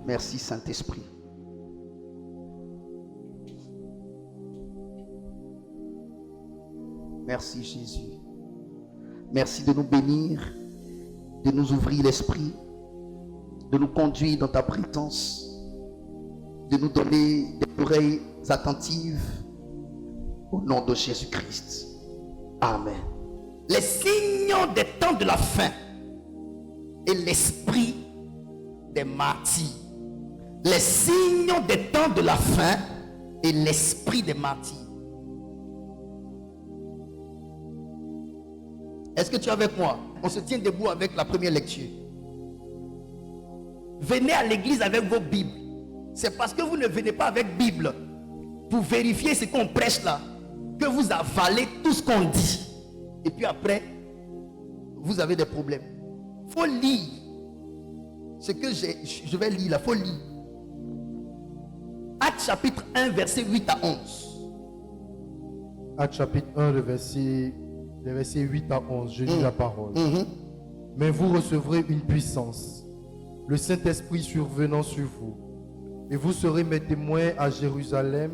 Merci Saint-Esprit. Merci Jésus. Merci de nous bénir, de nous ouvrir l'esprit, de nous conduire dans ta présence, de nous donner des oreilles attentives au nom de Jésus-Christ. Amen. Les signes des temps de la fin et l'esprit des martyrs. Les signes des temps de la fin et l'esprit des martyrs. Est-ce que tu es avec moi? On se tient debout avec la première lecture. Venez à l'église avec vos Bibles. C'est parce que vous ne venez pas avec Bible pour vérifier ce qu'on prêche là que vous avalez tout ce qu'on dit. Et puis après, vous avez des problèmes. Il faut lire ce que je vais lire là. Il faut lire. Actes chapitre 1, verset 8 à 11. Actes chapitre 1, le verset 8 à 11. Je lis la parole. Mais vous recevrez une puissance, le Saint-Esprit survenant sur vous. Et vous serez mes témoins à Jérusalem,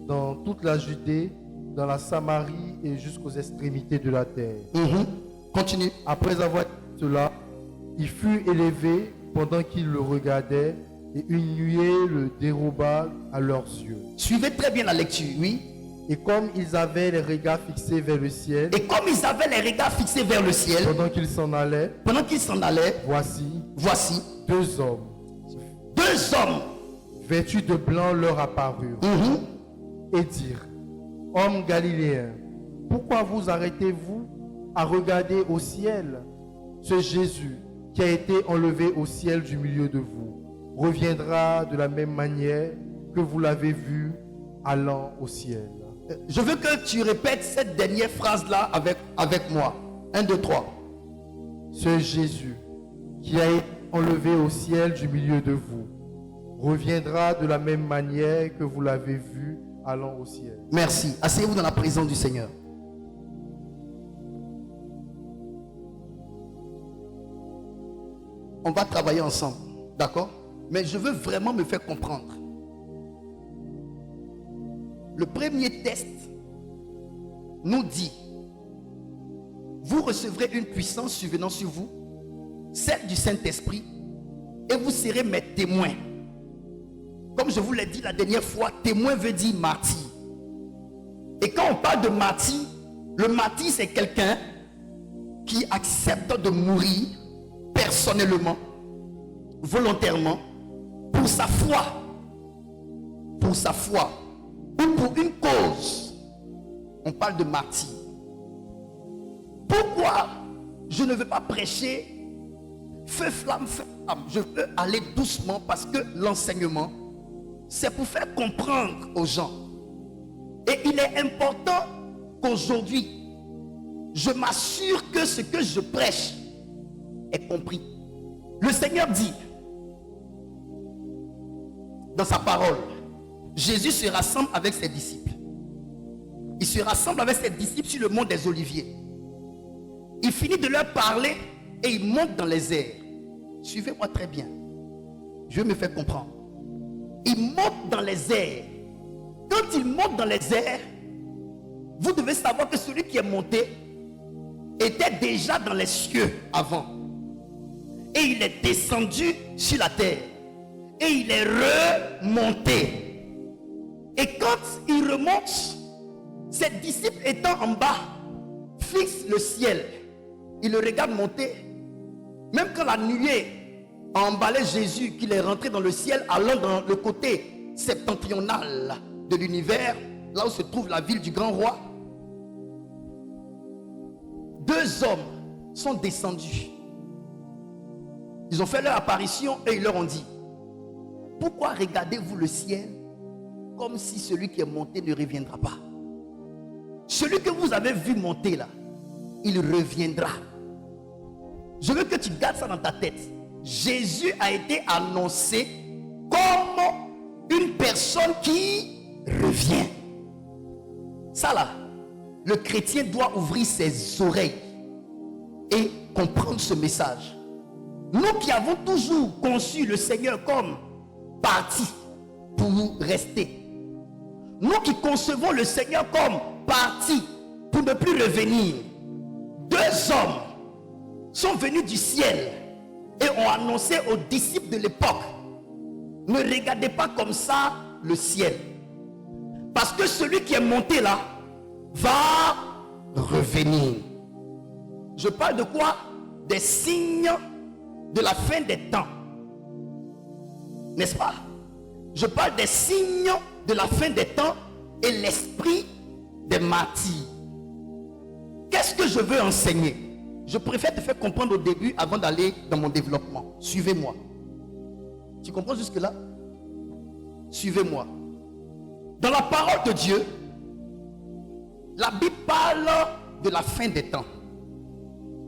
dans toute la Judée, dans la Samarie et jusqu'aux extrémités de la terre. Continue. Après avoir dit cela, il fut élevé pendant qu'ils le regardaient, et une nuée le déroba à leurs yeux. Suivez très bien la lecture, oui. Et comme ils avaient les regards fixés vers le ciel, pendant qu'ils s'en allaient, voici deux hommes vêtus de blanc leur apparurent et dirent: Hommes galiléens, pourquoi vous arrêtez-vous à regarder au ciel? Ce Jésus qui a été enlevé au ciel du milieu de vous reviendra de la même manière que vous l'avez vu allant au ciel. Je veux que tu répètes cette dernière phrase-là avec moi. 1, 2, 3. Ce Jésus qui a été enlevé au ciel du milieu de vous reviendra de la même manière que vous l'avez vu allant au ciel. Merci. Asseyez-vous dans la présence du Seigneur. On va travailler ensemble, d'accord? Mais je veux vraiment me faire comprendre. Le premier test nous dit: vous recevrez une puissance survenant sur vous, celle du Saint-Esprit, et vous serez mes témoins. Comme je vous l'ai dit la dernière fois, témoin veut dire martyr. Et quand on parle de martyr, le martyr c'est quelqu'un qui accepte de mourir personnellement, volontairement, pour sa foi. Pour sa foi. Ou pour une cause. On parle de martyr. Pourquoi je ne veux pas prêcher feu flamme, feu flamme? Je veux aller doucement parce que l'enseignement, c'est pour faire comprendre aux gens. Et il est important qu'aujourd'hui, je m'assure que ce que je prêche est compris. Le Seigneur dit dans sa parole, Jésus se rassemble avec ses disciples. Il se rassemble avec ses disciples sur le mont des Oliviers. Il finit de leur parler et il monte dans les airs. Suivez-moi très bien. Je vais me faire comprendre. Il monte dans les airs. Quand il monte dans les airs, vous devez savoir que celui qui est monté était déjà dans les cieux avant. Et il est descendu sur la terre. Et il est remonté. Et quand il remonte, ses disciples étant en bas, fixent le ciel. Ils le regardent monter. Même quand la nuée a emballé Jésus, qu'il est rentré dans le ciel, allant dans le côté septentrional de l'univers, là où se trouve la ville du grand roi, deux hommes sont descendus. Ils ont fait leur apparition et ils leur ont dit: pourquoi regardez-vous le ciel comme si celui qui est monté ne reviendra pas? Celui que vous avez vu monter là, il reviendra. Je veux que tu gardes ça dans ta tête. Jésus a été annoncé comme une personne qui revient. Ça là, le chrétien doit ouvrir ses oreilles et comprendre ce message. Nous qui avons toujours conçu le Seigneur comme parti pour rester. Nous qui concevons le Seigneur comme parti pour ne plus revenir. Deux hommes sont venus du ciel et ont annoncé aux disciples de l'époque: ne regardez pas comme ça le ciel, parce que celui qui est monté là va revenir. Je parle de quoi? Des signes de la fin des temps, n'est-ce pas? Je parle des signes de la fin des temps et l'esprit des martyrs. Qu'est-ce que je veux enseigner? Je préfère te faire comprendre au début avant d'aller dans mon développement. Suivez-moi. Tu comprends jusque-là? Suivez-moi. Dans la parole de Dieu, la Bible parle de la fin des temps.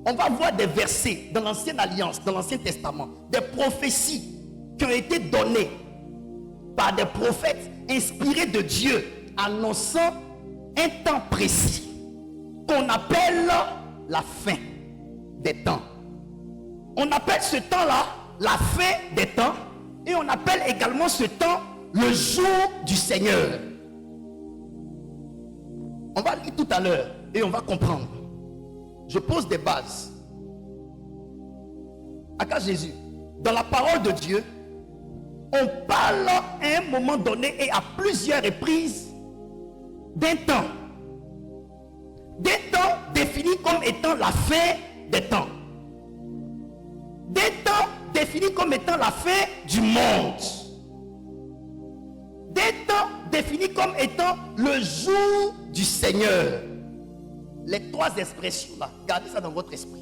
On va voir des versets dans l'Ancienne Alliance, dans l'Ancien Testament, des prophéties qui ont été données par des prophètes inspirés de Dieu, annonçant un temps précis qu'on appelle la fin des temps. On appelle ce temps-là la fin des temps, et on appelle également ce temps le jour du Seigneur. On va lire tout à l'heure et on va comprendre. Je pose des bases. À Jésus, dans la parole de Dieu, on parle à un moment donné et à plusieurs reprises d'un temps. D'un temps défini comme étant la fin des temps. D'un temps défini comme étant la fin du monde. D'un temps défini comme étant le jour du Seigneur. Les trois expressions là, gardez ça dans votre esprit.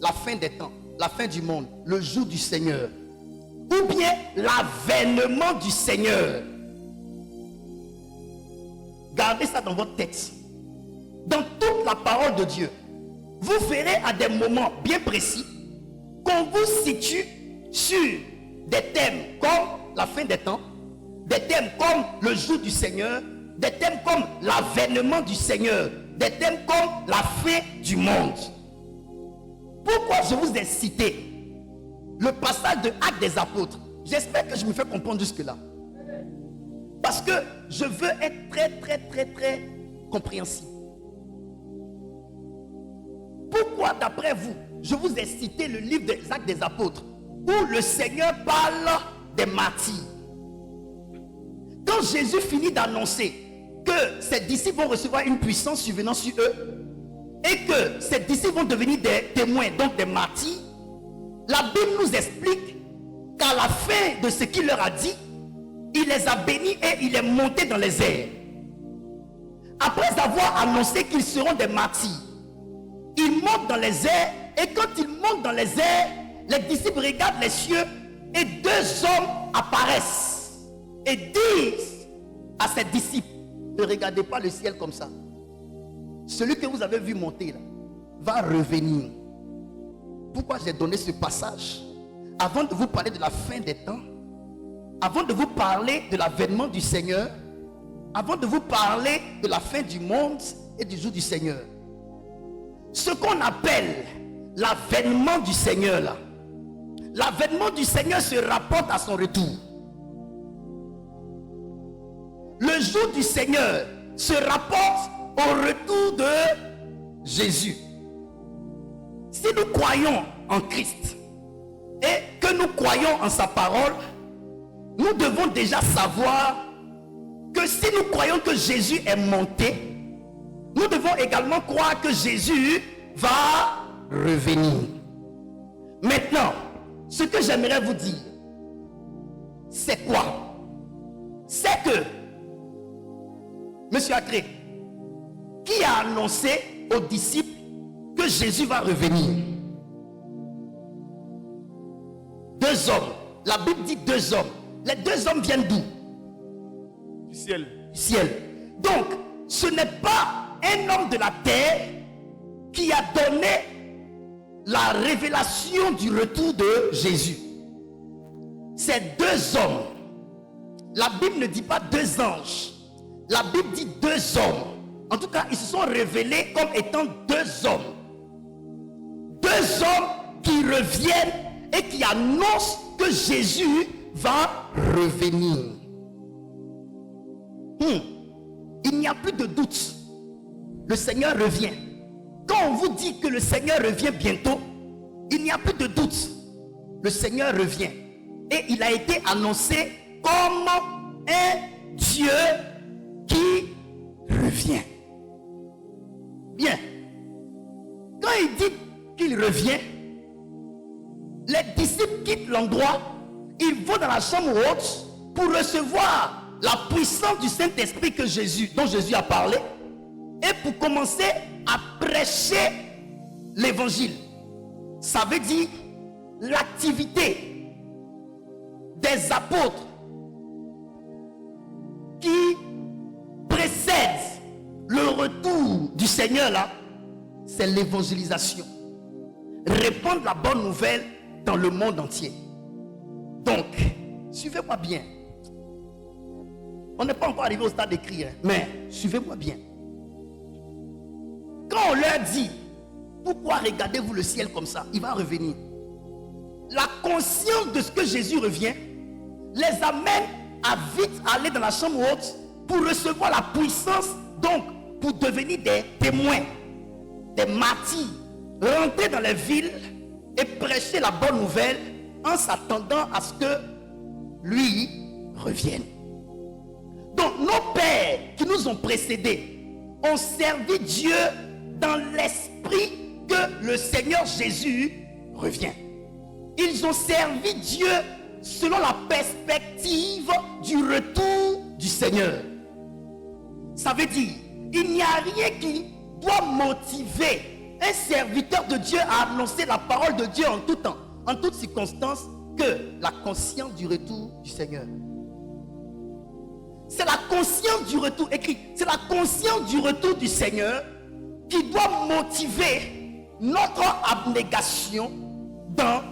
La fin des temps, la fin du monde, le jour du Seigneur, ou bien l'avènement du Seigneur. Gardez ça dans votre tête. Dans toute la parole de Dieu, vous verrez à des moments bien précis qu'on vous situe sur des thèmes comme la fin des temps, des thèmes comme le jour du Seigneur, des thèmes comme l'avènement du Seigneur, des thèmes comme la fin du monde. Pourquoi je vous ai cité le passage de Actes des Apôtres? J'espère que je me fais comprendre jusque-là. Parce que je veux être très compréhensible. Pourquoi d'après vous, je vous ai cité le livre des Actes des Apôtres, où le Seigneur parle des martyrs? Quand Jésus finit d'annoncer que ses disciples vont recevoir une puissance survenant sur eux, et que ces disciples vont devenir des témoins, donc des martyrs, la Bible nous explique qu'à la fin de ce qu'il leur a dit, il les a bénis et il est monté dans les airs. Après avoir annoncé qu'ils seront des martyrs, il monte dans les airs, et quand il monte dans les airs, les disciples regardent les cieux et deux hommes apparaissent et disent à ses disciples: ne regardez pas le ciel comme ça. Celui que vous avez vu monter là va revenir. Pourquoi j'ai donné ce passage? Avant de vous parler de la fin des temps, avant de vous parler de l'avènement du Seigneur, avant de vous parler de la fin du monde et du jour du Seigneur, ce qu'on appelle l'avènement du Seigneur là, l'avènement du Seigneur se rapporte à son retour. Le jour du Seigneur se rapporte au retour de Jésus. Si nous croyons en Christ et que nous croyons en sa parole, nous devons déjà savoir que si nous croyons que Jésus est monté, nous devons également croire que Jésus va revenir. Maintenant, ce que j'aimerais vous dire, c'est quoi? C'est que Monsieur Acré, qui a annoncé aux disciples que Jésus va revenir? Deux hommes. La Bible dit deux hommes. Les deux hommes viennent d'où? Du ciel. Du ciel. Donc, ce n'est pas un homme de la terre qui a donné la révélation du retour de Jésus. C'est deux hommes. La Bible ne dit pas deux anges. La Bible dit deux hommes. En tout cas, ils se sont révélés comme étant deux hommes. Deux hommes qui reviennent et qui annoncent que Jésus va revenir. Il n'y a plus de doute. Le Seigneur revient. Quand on vous dit que le Seigneur revient bientôt, il n'y a plus de doute. Le Seigneur revient. Et il a été annoncé comme un Dieu qui revient. Bien. Quand il dit qu'il revient, les disciples quittent l'endroit, ils vont dans la chambre haute pour recevoir la puissance du Saint-Esprit dont Jésus a parlé, et pour commencer à prêcher l'évangile. Ça veut dire l'activité des apôtres qui précède le retour du Seigneur là, c'est l'évangélisation. Répandre la bonne nouvelle dans le monde entier. Donc, suivez-moi bien. On n'est pas encore arrivé au stade d'écrire, mais suivez-moi bien. Quand on leur dit, pourquoi regardez-vous le ciel comme ça? Il va revenir. La conscience de ce que Jésus revient les amène à vite aller dans la chambre haute pour recevoir la puissance, donc pour devenir des témoins, des martyrs, rentrer dans les villes et prêcher la bonne nouvelle en s'attendant à ce que lui revienne. Donc nos pères qui nous ont précédés ont servi Dieu dans l'esprit que le Seigneur Jésus revient. Ils ont servi Dieu selon la perspective du retour du Seigneur. Ça veut dire, il n'y a rien qui doit motiver un serviteur de Dieu à annoncer la parole de Dieu en tout temps, en toutes circonstances, que la conscience du retour du Seigneur. C'est la conscience du retour, écrit, c'est la conscience du retour du Seigneur qui doit motiver notre abnégation dans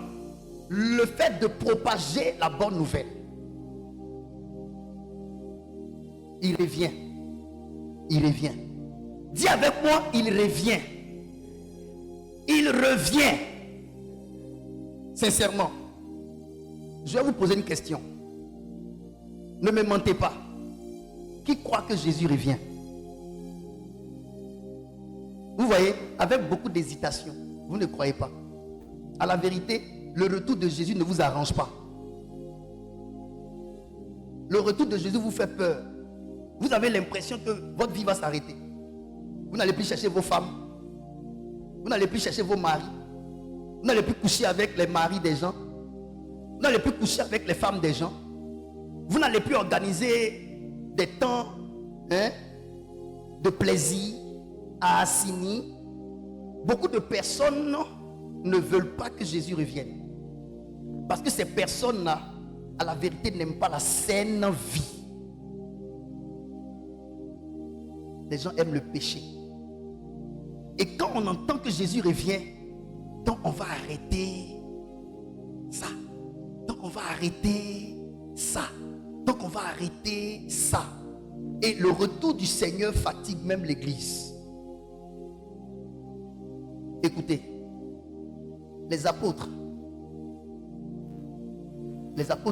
le fait de propager la bonne nouvelle. Il revient. Il revient. Dis avec moi, il revient. Il revient. Sincèrement, je vais vous poser une question. Ne me mentez pas. Qui croit que Jésus revient? Vous voyez, avec beaucoup d'hésitation, vous ne croyez pas. À la vérité, le retour de Jésus ne vous arrange pas. Le retour de Jésus vous fait peur. Vous avez l'impression que votre vie va s'arrêter. Vous n'allez plus chercher vos femmes. Vous n'allez plus chercher vos maris. Vous n'allez plus coucher avec les maris des gens. Vous n'allez plus coucher avec les femmes des gens. Vous n'allez plus organiser des temps de plaisir à Assini. Beaucoup de personnes ne veulent pas que Jésus revienne. Parce que ces personnes-là, à la vérité, n'aiment pas la saine vie. Les gens aiment le péché. Et quand on entend que Jésus revient, donc on va arrêter ça. Donc on va arrêter ça. Donc on va arrêter ça. Et le retour du Seigneur fatigue même l'église. Écoutez, les apôtres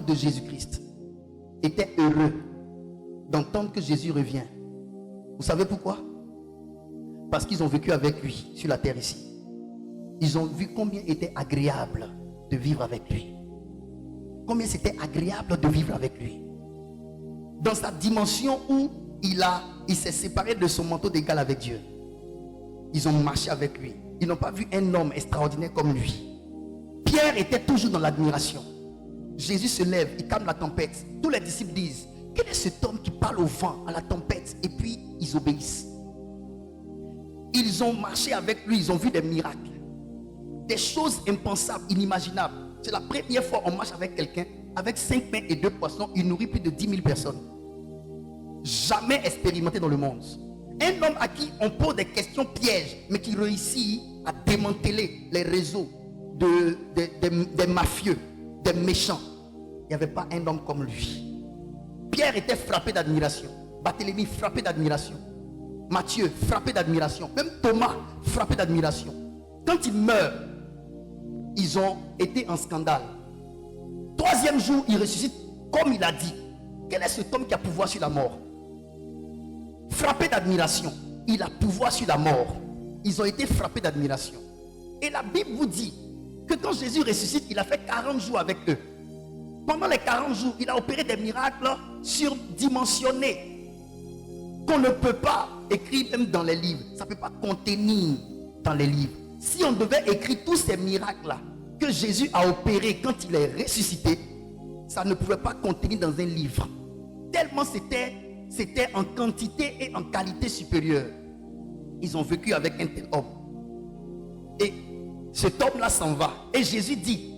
de Jésus-Christ étaient heureux d'entendre que Jésus revient. Vous savez pourquoi? Parce qu'ils ont vécu avec lui sur la terre ici. Ils ont vu combien était agréable de vivre avec lui. Combien c'était agréable de vivre avec lui. Dans sa dimension où il s'est séparé de son manteau d'égal avec Dieu. Ils ont marché avec lui. Ils n'ont pas vu un homme extraordinaire comme lui. Pierre était toujours dans l'admiration. Jésus se lève, il calme la tempête. Tous les disciples disent, quel est cet homme qui parle au vent, à la tempête, et puis ils obéissent. Ils ont marché avec lui, ils ont vu des miracles. Des choses impensables, inimaginables. C'est la première fois qu'on marche avec quelqu'un, avec 5 pains et 2 poissons, il nourrit plus de 10 000 personnes. Jamais expérimenté dans le monde. Un homme à qui on pose des questions pièges, mais qui réussit à démanteler les réseaux des mafieux, des méchants. Il n'y avait pas un homme comme lui. Pierre était frappé d'admiration. Barthélemy frappé d'admiration. Matthieu frappé d'admiration. Même Thomas frappé d'admiration. Quand il meurt, ils ont été en scandale. 3e jour, il ressuscite comme il a dit. Quel est cet homme qui a pouvoir sur la mort? Frappé d'admiration. Il a pouvoir sur la mort. Ils ont été frappés d'admiration. Et la Bible vous dit que quand Jésus ressuscite, il a fait 40 jours avec eux. Pendant les 40 jours, il a opéré des miracles surdimensionnés qu'on ne peut pas écrire même dans les livres. Ça ne peut pas contenir dans les livres. Si on devait écrire tous ces miracles-là que Jésus a opérés quand il est ressuscité, ça ne pouvait pas contenir dans un livre. Tellement c'était en quantité et en qualité supérieure. Ils ont vécu avec un tel homme. Et cet homme-là s'en va. Et Jésus dit,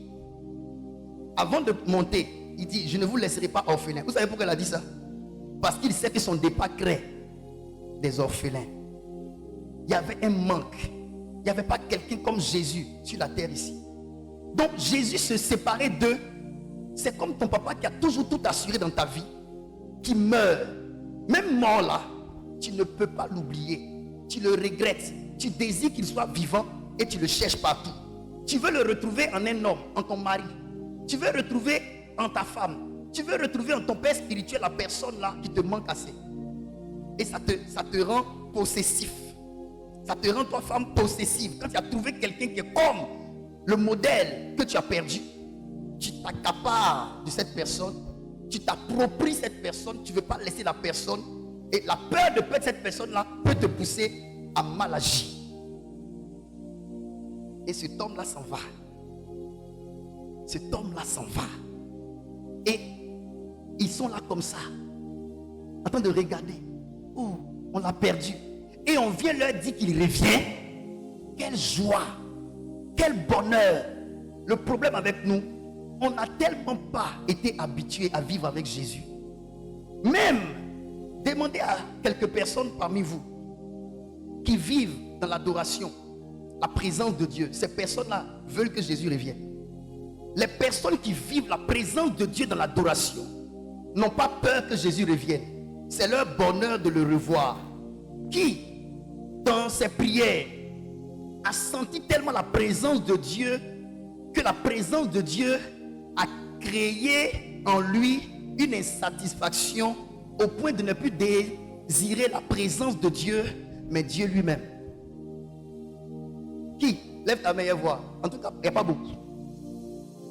avant de monter, il dit, je ne vous laisserai pas orphelins. Vous savez pourquoi il a dit ça? Parce qu'il sait que son départ crée des orphelins. Il y avait un manque. Il n'y avait pas quelqu'un comme Jésus sur la terre ici. Donc Jésus se séparait d'eux. C'est comme ton papa qui a toujours tout assuré dans ta vie, qui meurt. Même mort là, tu ne peux pas l'oublier. Tu le regrettes. Tu désires qu'il soit vivant et tu le cherches partout. Tu veux le retrouver en un homme, en ton mari. Tu veux retrouver en ta femme. Tu veux retrouver en ton père spirituel la personne là qui te manque assez. Et ça te rend possessif. Ça te rend toi femme possessive. Quand tu as trouvé quelqu'un qui est comme le modèle que tu as perdu, tu t'accapares de cette personne, tu t'appropries cette personne, tu ne veux pas laisser la personne. Et la peur de perdre cette personne-là peut te pousser à mal agir. Et cet homme-là s'en va. Cet homme-là s'en va. Et ils sont là comme ça, en train de regarder. Oh, on l'a perdu. Et on vient leur dire qu'il revient. Quelle joie, quel bonheur. Le problème avec nous, on n'a tellement pas été habitué à vivre avec Jésus. Même, demandez à quelques personnes parmi vous qui vivent dans l'adoration, la présence de Dieu. Ces personnes-là veulent que Jésus revienne. Les personnes qui vivent la présence de Dieu dans l'adoration n'ont pas peur que Jésus revienne. C'est leur bonheur de le revoir. Qui, dans ses prières, a senti tellement la présence de Dieu que la présence de Dieu a créé en lui une insatisfaction au point de ne plus désirer la présence de Dieu, mais Dieu lui-même. Qui? Lève ta main et vois. En tout cas, il n'y a pas beaucoup.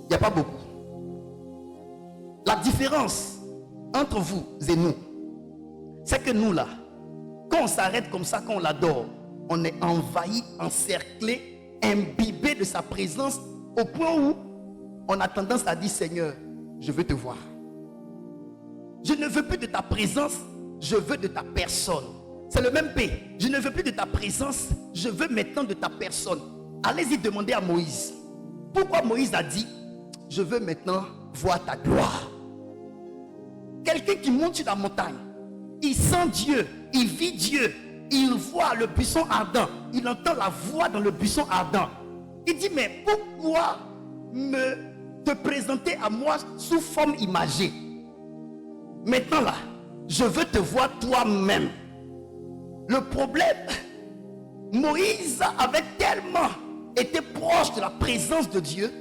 Il n'y a pas beaucoup. La différence entre vous et nous, c'est que nous là, quand on s'arrête comme ça, quand on l'adore, on est envahi, encerclé, imbibé de sa présence au point où on a tendance à dire, Seigneur, je veux te voir. Je ne veux plus de ta présence, je veux de ta personne. C'est le même P. Je ne veux plus de ta présence, je veux maintenant de ta personne. Allez-y demander à Moïse. Pourquoi Moïse a dit, je veux maintenant voir ta gloire. Quelqu'un qui monte sur la montagne, il sent Dieu, il vit Dieu, il voit le buisson ardent, il entend la voix dans le buisson ardent. Il dit, mais pourquoi te présenter à moi sous forme imagée? Maintenant là, je veux te voir toi-même. Le problème, Moïse avait tellement été proche de la présence de Dieu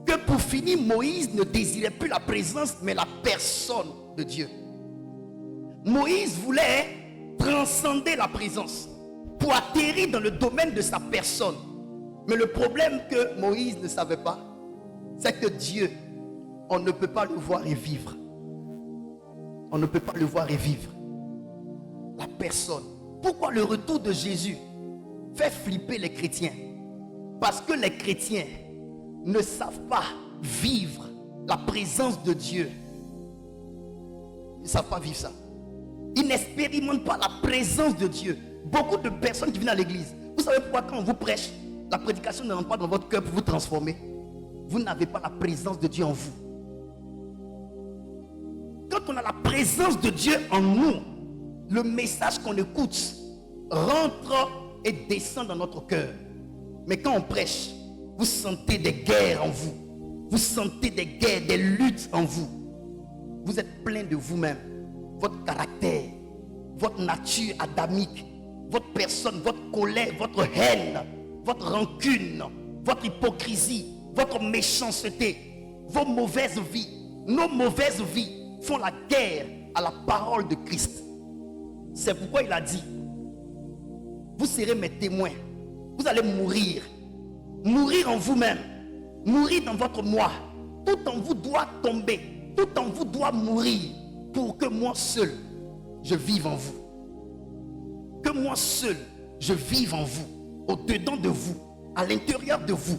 que pour finir, Moïse ne désirait plus la présence, mais la personne de Dieu. Moïse voulait transcender la présence pour atterrir dans le domaine de sa personne. Mais le problème que Moïse ne savait pas, c'est que Dieu, on ne peut pas le voir et vivre. On ne peut pas le voir et vivre. La personne. Pourquoi le retour de Jésus fait flipper les chrétiens? Parce que les chrétiens ne savent pas vivre la présence de Dieu. Ils ne savent pas vivre ça. Ils n'expérimentent pas la présence de Dieu. Beaucoup de personnes qui viennent à l'église, vous savez pourquoi quand on vous prêche, la prédication ne rentre pas dans votre cœur pour vous transformer? Vous n'avez pas la présence de Dieu en vous. Quand on a la présence de Dieu en nous, le message qu'on écoute rentre et descend dans notre cœur. Mais quand on prêche, vous sentez des guerres en vous. Vous sentez des guerres, des luttes en vous. Vous êtes plein de vous-même. Votre caractère, votre nature adamique, votre personne, votre colère, votre haine, votre rancune, votre hypocrisie, votre méchanceté, vos mauvaises vies nos mauvaises vies font la guerre à la parole de Christ. C'est pourquoi il a dit, vous serez mes témoins. Vous allez mourir. Mourir en vous-même. Mourir dans votre moi. Tout en vous doit tomber. Tout en vous doit mourir pour que moi seul, je vive en vous. Que moi seul, je vive en vous. Au-dedans de vous. À l'intérieur de vous.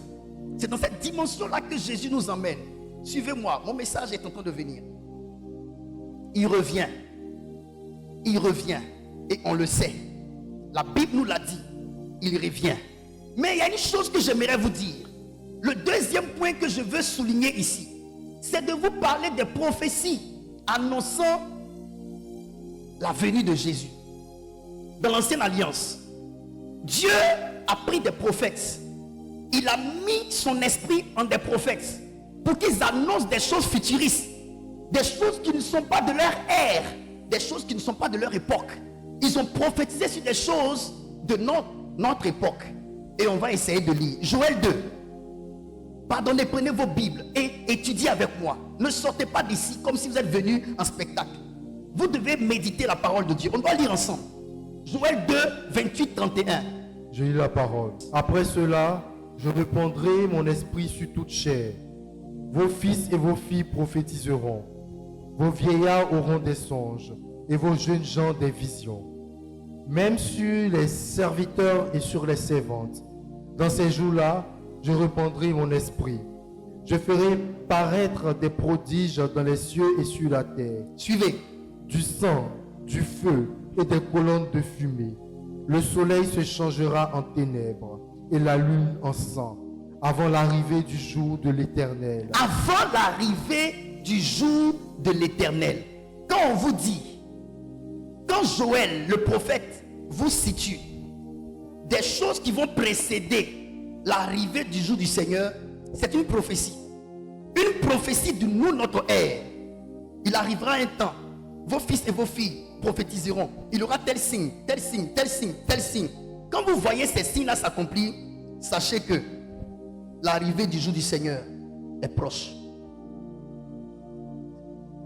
C'est dans cette dimension-là que Jésus nous emmène. Suivez-moi. Mon message est en train de venir. Il revient. Il revient. Et on le sait. La Bible nous l'a dit. Il revient. Mais il y a une chose que j'aimerais vous dire. Le deuxième point que je veux souligner ici, c'est de vous parler des prophéties annonçant la venue de Jésus. Dans l'ancienne alliance, Dieu a pris des prophètes. Il a mis son esprit en des prophètes pour qu'ils annoncent des choses futuristes, des choses qui ne sont pas de leur ère, des choses qui ne sont pas de leur époque. Ils ont prophétisé sur des choses de notre époque. Et on va essayer de lire. Joël 2. Pardonnez, prenez vos Bibles et étudiez avec moi. Ne sortez pas d'ici comme si vous êtes venus en spectacle. Vous devez méditer la parole de Dieu. On doit lire ensemble. Joël 2, 28, 31. Je lis la parole. Après cela, je répandrai mon esprit sur toute chair. Vos fils et vos filles prophétiseront. Vos vieillards auront des songes et vos jeunes gens des visions. Même sur les serviteurs et sur les servantes. Dans ces jours-là, je répandrai mon esprit. Je ferai paraître des prodiges dans les cieux et sur la terre. Suivez. Du sang, du feu et des colonnes de fumée. Le soleil se changera en ténèbres et la lune en sang, avant l'arrivée du jour de l'Éternel. Avant l'arrivée du jour de l'Éternel. Quand on vous dit, quand Joël, le prophète, vous situe des choses qui vont précéder l'arrivée du jour du Seigneur, c'est une prophétie. Une prophétie de nous, notre ère. Il arrivera un temps, vos fils et vos filles prophétiseront. Il y aura tel signe, tel signe, tel signe, tel signe. Quand vous voyez ces signes-là s'accomplir, sachez que l'arrivée du jour du Seigneur est proche.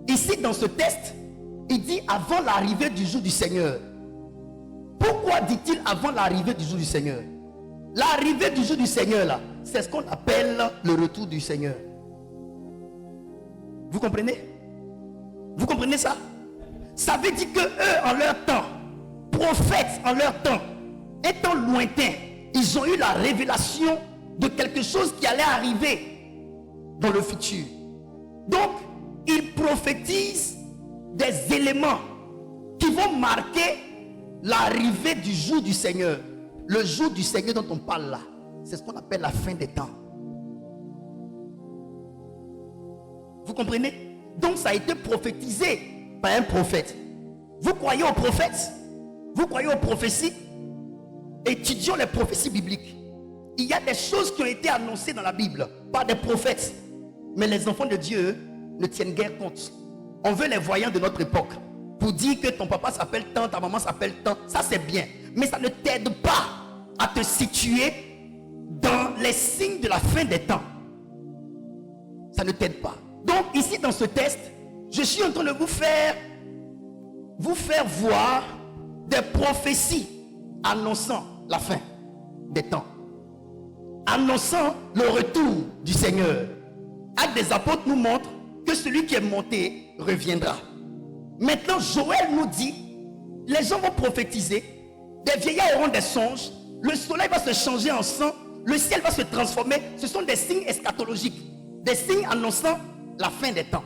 Ici, dans ce texte, il dit avant l'arrivée du jour du Seigneur. Pourquoi dit-il avant l'arrivée du jour du Seigneur? L'arrivée du jour du Seigneur, là, c'est ce qu'on appelle le retour du Seigneur. Vous comprenez? Vous comprenez ça? Ça veut dire que eux, en leur temps, prophètes en leur temps, étant lointains, ils ont eu la révélation de quelque chose qui allait arriver dans le futur. Donc, ils prophétisent des éléments qui vont marquer l'arrivée du jour du Seigneur. Le jour du Seigneur dont on parle là, c'est ce qu'on appelle la fin des temps. Vous comprenez? Donc ça a été prophétisé par un prophète. Vous croyez aux prophètes? Vous croyez aux prophéties? Étudions les prophéties bibliques. Il y a des choses qui ont été annoncées dans la Bible par des prophètes. Mais les enfants de Dieu ne tiennent guère compte. On veut les voyants de notre époque pour dire que ton papa s'appelle tant, ta maman s'appelle tant. Ça c'est bien. Mais ça ne t'aide pas à te situer dans les signes de la fin des temps. Ça ne t'aide pas. Donc ici dans ce texte, je suis en train de vous faire voir des prophéties annonçant la fin des temps. Annonçant le retour du Seigneur. Actes des apôtres nous montre que celui qui est monté reviendra. Maintenant Joël nous dit, les gens vont prophétiser, des vieillards auront des songes, le soleil va se changer en sang, le ciel va se transformer. Ce sont des signes eschatologiques, des signes annonçant la fin des temps.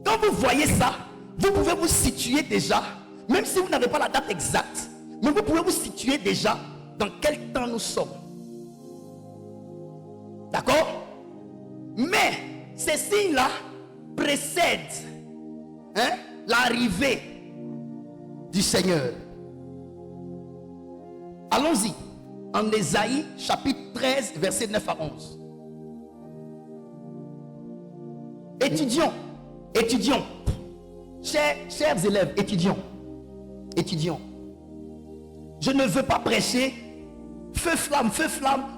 Quand vous voyez ça, vous pouvez vous situer déjà, même si vous n'avez pas la date exacte, mais vous pouvez vous situer déjà dans quel temps nous sommes. D'accord? Mais ces signes-là précèdent l'arrivée du Seigneur. Allons-y. En Ésaïe, chapitre 13, versets 9 à 11. Étudions. Chers élèves, étudions. Je ne veux pas prêcher feu flamme,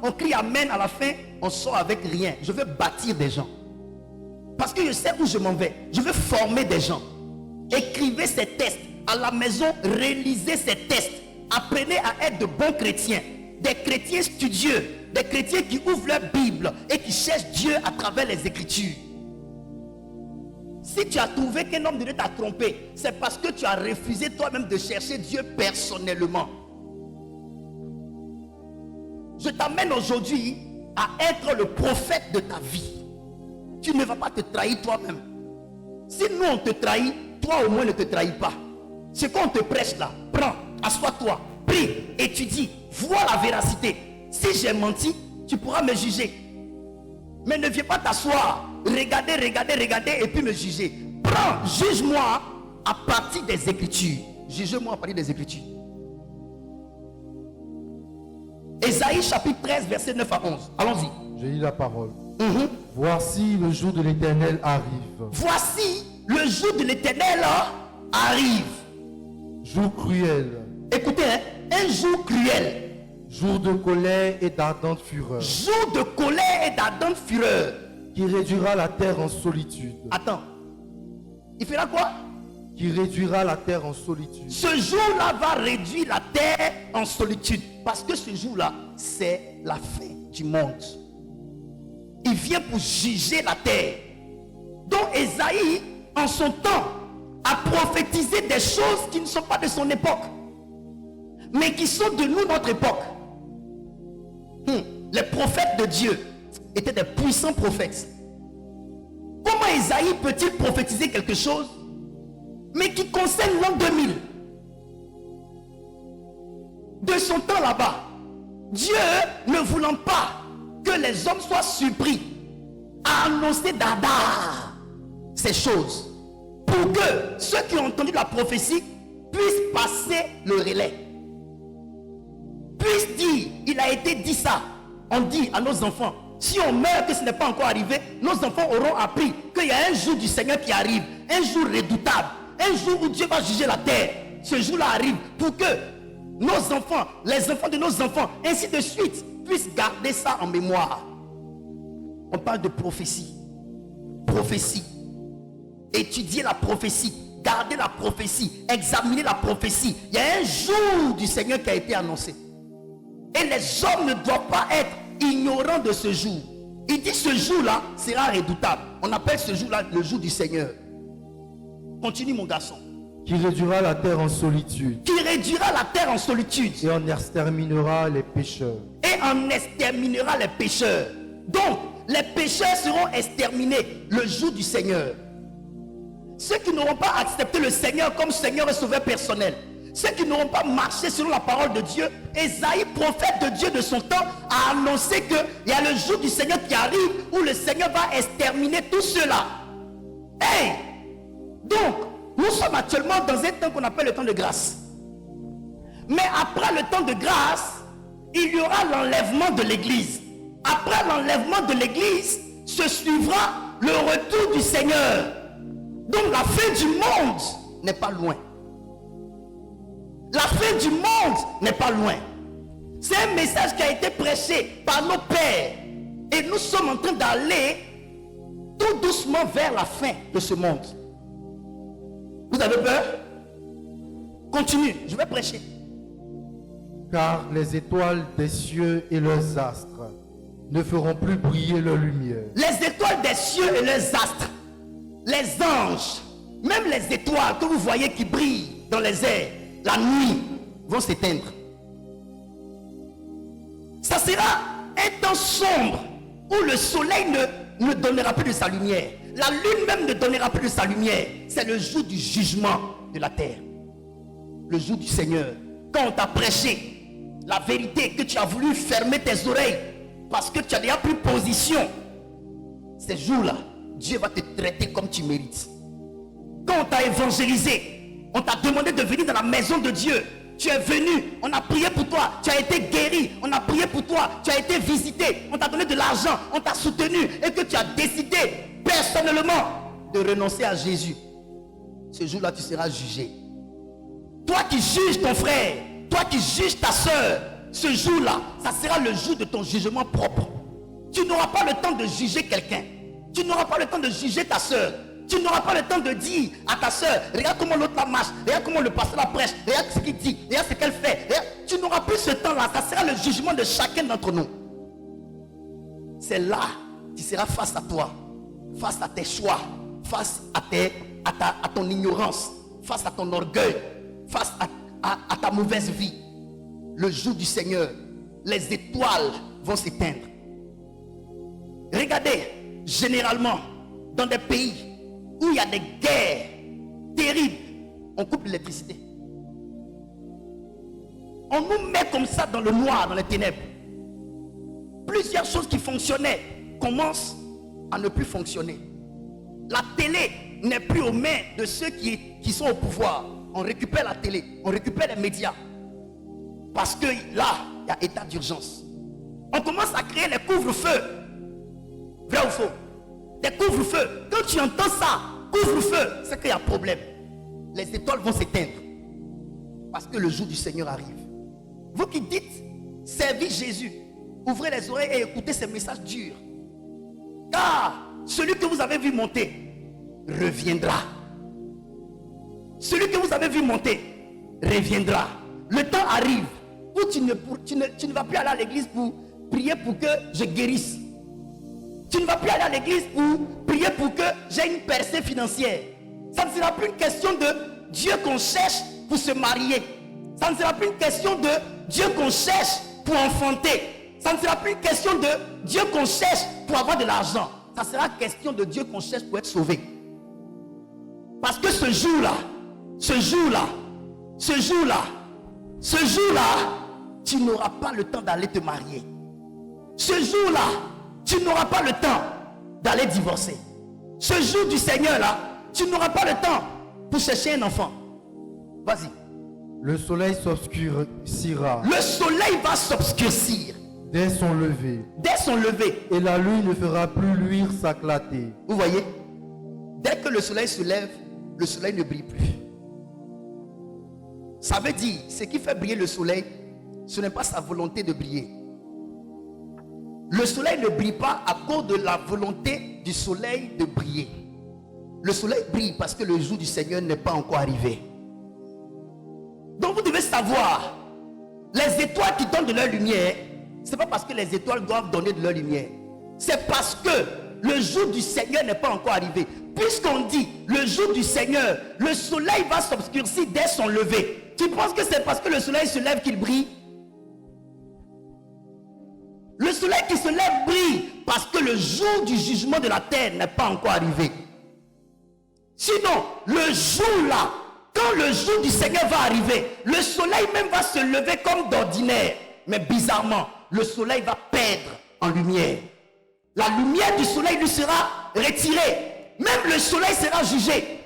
on crie amen à la fin, on sort avec rien. Je veux bâtir des gens. Parce que je sais où je m'en vais. Je veux former des gens. Écrivez ces tests. À la maison, réalisez ces tests. Apprenez à être de bons chrétiens. Des chrétiens studieux. Des chrétiens qui ouvrent leur Bible et qui cherchent Dieu à travers les Écritures. Si tu as trouvé qu'un homme de Dieu t'a trompé, c'est parce que tu as refusé toi-même de chercher Dieu personnellement. Je t'amène aujourd'hui à être le prophète de ta vie. Tu ne vas pas te trahir toi-même. Si nous on te trahit, toi au moins ne te trahis pas. Ce qu'on te prêche là, prends, assois-toi, prie, étudie, vois la véracité. Si j'ai menti, tu pourras me juger. Mais ne viens pas t'asseoir, regarder et puis me juger. Prends, juge-moi à partir des Écritures. Juge-moi à partir des Écritures. Ésaïe chapitre 13, verset 9 à 11. Allons-y. Je lis la parole. Voici le jour de l'Éternel arrive. Voici le jour de l'Éternel arrive. Jour cruel. Écoutez, hein, un jour cruel. Jour de colère et d'ardente fureur. Jour de colère et d'ardente fureur. Qui réduira la terre en solitude. Attends. Il fera quoi? Qui réduira la terre en solitude. Ce jour-là va réduire la terre en solitude. Parce que ce jour-là, c'est la fin du monde. Il vient pour juger la terre. Donc Ésaïe, en son temps, a prophétisé des choses qui ne sont pas de son époque, mais qui sont de nous, notre époque. Les prophètes de Dieu étaient des puissants prophètes. Comment Ésaïe peut-il prophétiser quelque chose, mais qui concerne l'an 2000? De son temps là-bas, Dieu ne voulant pas que les hommes soient surpris, a annoncé d'Adar ces choses, pour que ceux qui ont entendu la prophétie puissent passer le relais, puissent dire, il a été dit ça. On dit à nos enfants, si on meurt que ce n'est pas encore arrivé, nos enfants auront appris qu'il y a un jour du Seigneur qui arrive, un jour redoutable, un jour où Dieu va juger la terre. Ce jour-là arrive pour que nos enfants, les enfants de nos enfants, ainsi de suite, puissent garder ça en mémoire. On parle de prophétie. Prophétie. Étudier la prophétie, garder la prophétie, examiner la prophétie. Il y a un jour du Seigneur qui a été annoncé. Et les hommes ne doivent pas être ignorants de ce jour. Il dit ce jour-là sera redoutable. On appelle ce jour-là le jour du Seigneur. Continue mon garçon. Qui réduira la terre en solitude. Qui réduira la terre en solitude. Et en exterminera les pécheurs. Et en exterminera les pécheurs. Donc, les pécheurs seront exterminés le jour du Seigneur. Ceux qui n'auront pas accepté le Seigneur comme Seigneur et Sauveur personnel, ceux qui n'auront pas marché selon la parole de Dieu, Ésaïe, prophète de Dieu de son temps, a annoncé qu'il y a le jour du Seigneur qui arrive où le Seigneur va exterminer tout cela. Hey! Donc, nous sommes actuellement dans un temps qu'on appelle le temps de grâce. Mais après le temps de grâce, il y aura l'enlèvement de l'église. Après l'enlèvement de l'église, se suivra le retour du Seigneur. Donc la fin du monde n'est pas loin. La fin du monde n'est pas loin. C'est un message qui a été prêché par nos pères. Et nous sommes en train d'aller tout doucement vers la fin de ce monde. Vous avez peur? Continue, je vais prêcher. Car les étoiles des cieux et leurs astres ne feront plus briller leur lumière. Les étoiles des cieux et leurs astres, les anges, même les étoiles que vous voyez qui brillent dans les airs, la nuit, vont s'éteindre. Ça sera un temps sombre où le soleil ne donnera plus de sa lumière. La lune même ne donnera plus de sa lumière. C'est le jour du jugement de la terre. Le jour du Seigneur. Quand on t'a prêché la vérité, que tu as voulu fermer tes oreilles parce que tu as déjà pris position, ces jours-là, Dieu va te traiter comme tu mérites. Quand on t'a évangélisé, on t'a demandé de venir dans la maison de Dieu, tu es venu, on a prié pour toi, tu as été guéri, on a prié pour toi, tu as été visité, on t'a donné de l'argent, on t'a soutenu et que tu as décidé personnellement de renoncer à Jésus. Ce jour-là, tu seras jugé. Toi qui juges ton frère, toi qui juges ta soeur, ce jour-là, ça sera le jour de ton jugement propre. Tu n'auras pas le temps de juger quelqu'un. Tu n'auras pas le temps de juger ta soeur. Tu n'auras pas le temps de dire à ta soeur, regarde comment l'autre la marche, regarde comment le pasteur la prêche, regarde ce qu'il dit, regarde ce qu'elle fait. Regarde. Tu n'auras plus ce temps-là. Ça sera le jugement de chacun d'entre nous. C'est là, tu seras face à toi, face à tes choix, face à ton ignorance, face à ton orgueil, face à ta mauvaise vie. Le jour du Seigneur, les étoiles vont s'éteindre. Regardez, généralement, dans des pays où il y a des guerres terribles, on coupe l'électricité. On nous met comme ça dans le noir, dans les ténèbres. Plusieurs choses qui fonctionnaient commencent à ne plus fonctionner. La télé n'est plus aux mains de ceux qui sont au pouvoir. On récupère la télé, on récupère les médias. Parce que là, il y a état d'urgence. On commence à créer les couvre-feux. Vrai ou faux? Des couvre-feux. Quand tu entends ça, couvre-feu, c'est qu'il y a problème. Les étoiles vont s'éteindre. Parce que le jour du Seigneur arrive. Vous qui dites, servez Jésus, ouvrez les oreilles et écoutez ces messages durs. Car celui que vous avez vu monter reviendra. Celui que vous avez vu monter reviendra. Le temps arrive où tu ne vas plus aller à l'église pour prier pour que je guérisse. Tu ne vas plus aller à l'église pour prier pour que j'ai une percée financière. Ça ne sera plus une question de Dieu qu'on cherche pour se marier. Ça ne sera plus une question de Dieu qu'on cherche pour enfanter. Ça ne sera plus une question de Dieu qu'on cherche pour avoir de l'argent. Ça sera question de Dieu qu'on cherche pour être sauvé. Parce que ce jour-là, tu n'auras pas le temps d'aller te marier. Ce jour-là, tu n'auras pas le temps d'aller divorcer. Ce jour du Seigneur là, tu n'auras pas le temps pour chercher un enfant. Vas-y. Le soleil s'obscurcira. Le soleil va s'obscurcir. Dès son lever. Dès son lever. Et la lune ne fera plus luire sa clarté. Vous voyez? Dès que le soleil se lève, le soleil ne brille plus. Ça veut dire, ce qui fait briller le soleil, ce n'est pas sa volonté de briller. Le soleil ne brille pas à cause de la volonté du soleil de briller. Le soleil brille parce que le jour du Seigneur n'est pas encore arrivé. Donc vous devez savoir, les étoiles qui donnent de leur lumière, ce n'est pas parce que les étoiles doivent donner de leur lumière. C'est parce que le jour du Seigneur n'est pas encore arrivé. Puisqu'on dit, le jour du Seigneur, le soleil va s'obscurcir dès son lever. Tu penses que c'est parce que le soleil se lève qu'il brille? Le soleil qui se lève brille parce que le jour du jugement de la terre n'est pas encore arrivé. Sinon, le jour là, quand le jour du Seigneur va arriver, le soleil même va se lever comme d'ordinaire. Mais bizarrement, le soleil va perdre en lumière. La lumière du soleil lui sera retirée. Même le soleil sera jugé.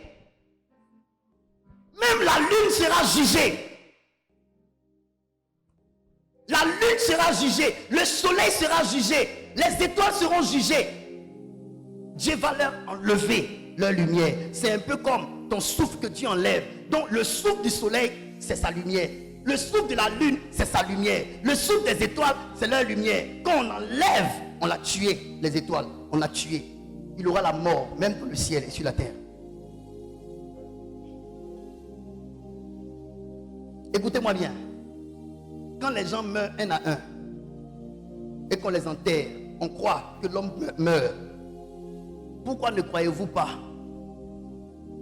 Même la lune sera jugée. La lune sera jugée. Le soleil sera jugé. Les étoiles seront jugées. Dieu va leur enlever leur lumière. C'est un peu comme ton souffle que Dieu enlève. Donc le souffle du soleil, c'est sa lumière. Le souffle de la lune, c'est sa lumière. Le souffle des étoiles, c'est leur lumière. Quand on enlève, on l'a tué, les étoiles. On l'a tué. Il aura la mort, même dans le ciel et sur la terre. Écoutez-moi bien. Quand les gens meurent un à un et qu'on les enterre, on croit que l'homme meurt. Pourquoi ne croyez-vous pas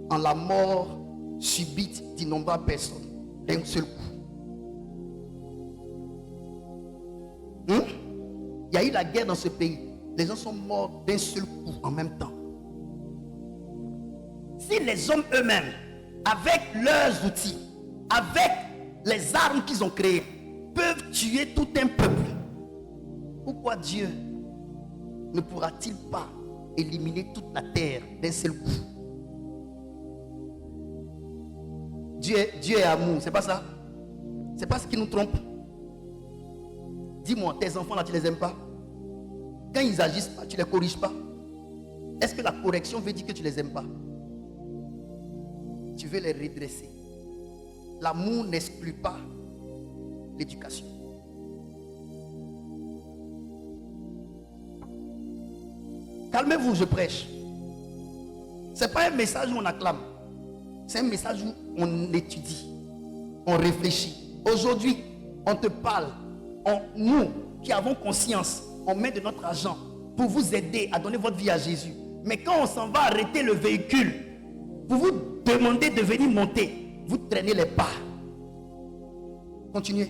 en la mort subite d'innombrables personnes d'un seul coup? Il y a eu la guerre dans ce pays. Les gens sont morts d'un seul coup en même temps. Si les hommes eux-mêmes, avec leurs outils, avec les armes qu'ils ont créées, peuvent tuer tout un peuple, pourquoi Dieu ne pourra-t-il pas éliminer toute la terre d'un seul coup? Dieu est amour, c'est pas ça? C'est pas ce qui nous trompe. Dis-moi, tes enfants là, tu les aimes pas? Quand ils agissent pas, tu les corriges pas? Est-ce que la correction veut dire que tu les aimes pas? Tu veux les redresser. L'amour n'exclut pas l'éducation. Calmez-vous, je prêche. Ce n'est pas un message où on acclame. C'est un message où on étudie. On réfléchit. Aujourd'hui, on te parle. Nous qui avons conscience, on met de notre argent pour vous aider à donner votre vie à Jésus. Mais quand on s'en va arrêter le véhicule, pour vous demander de venir monter, vous traînez les pas. Continuez.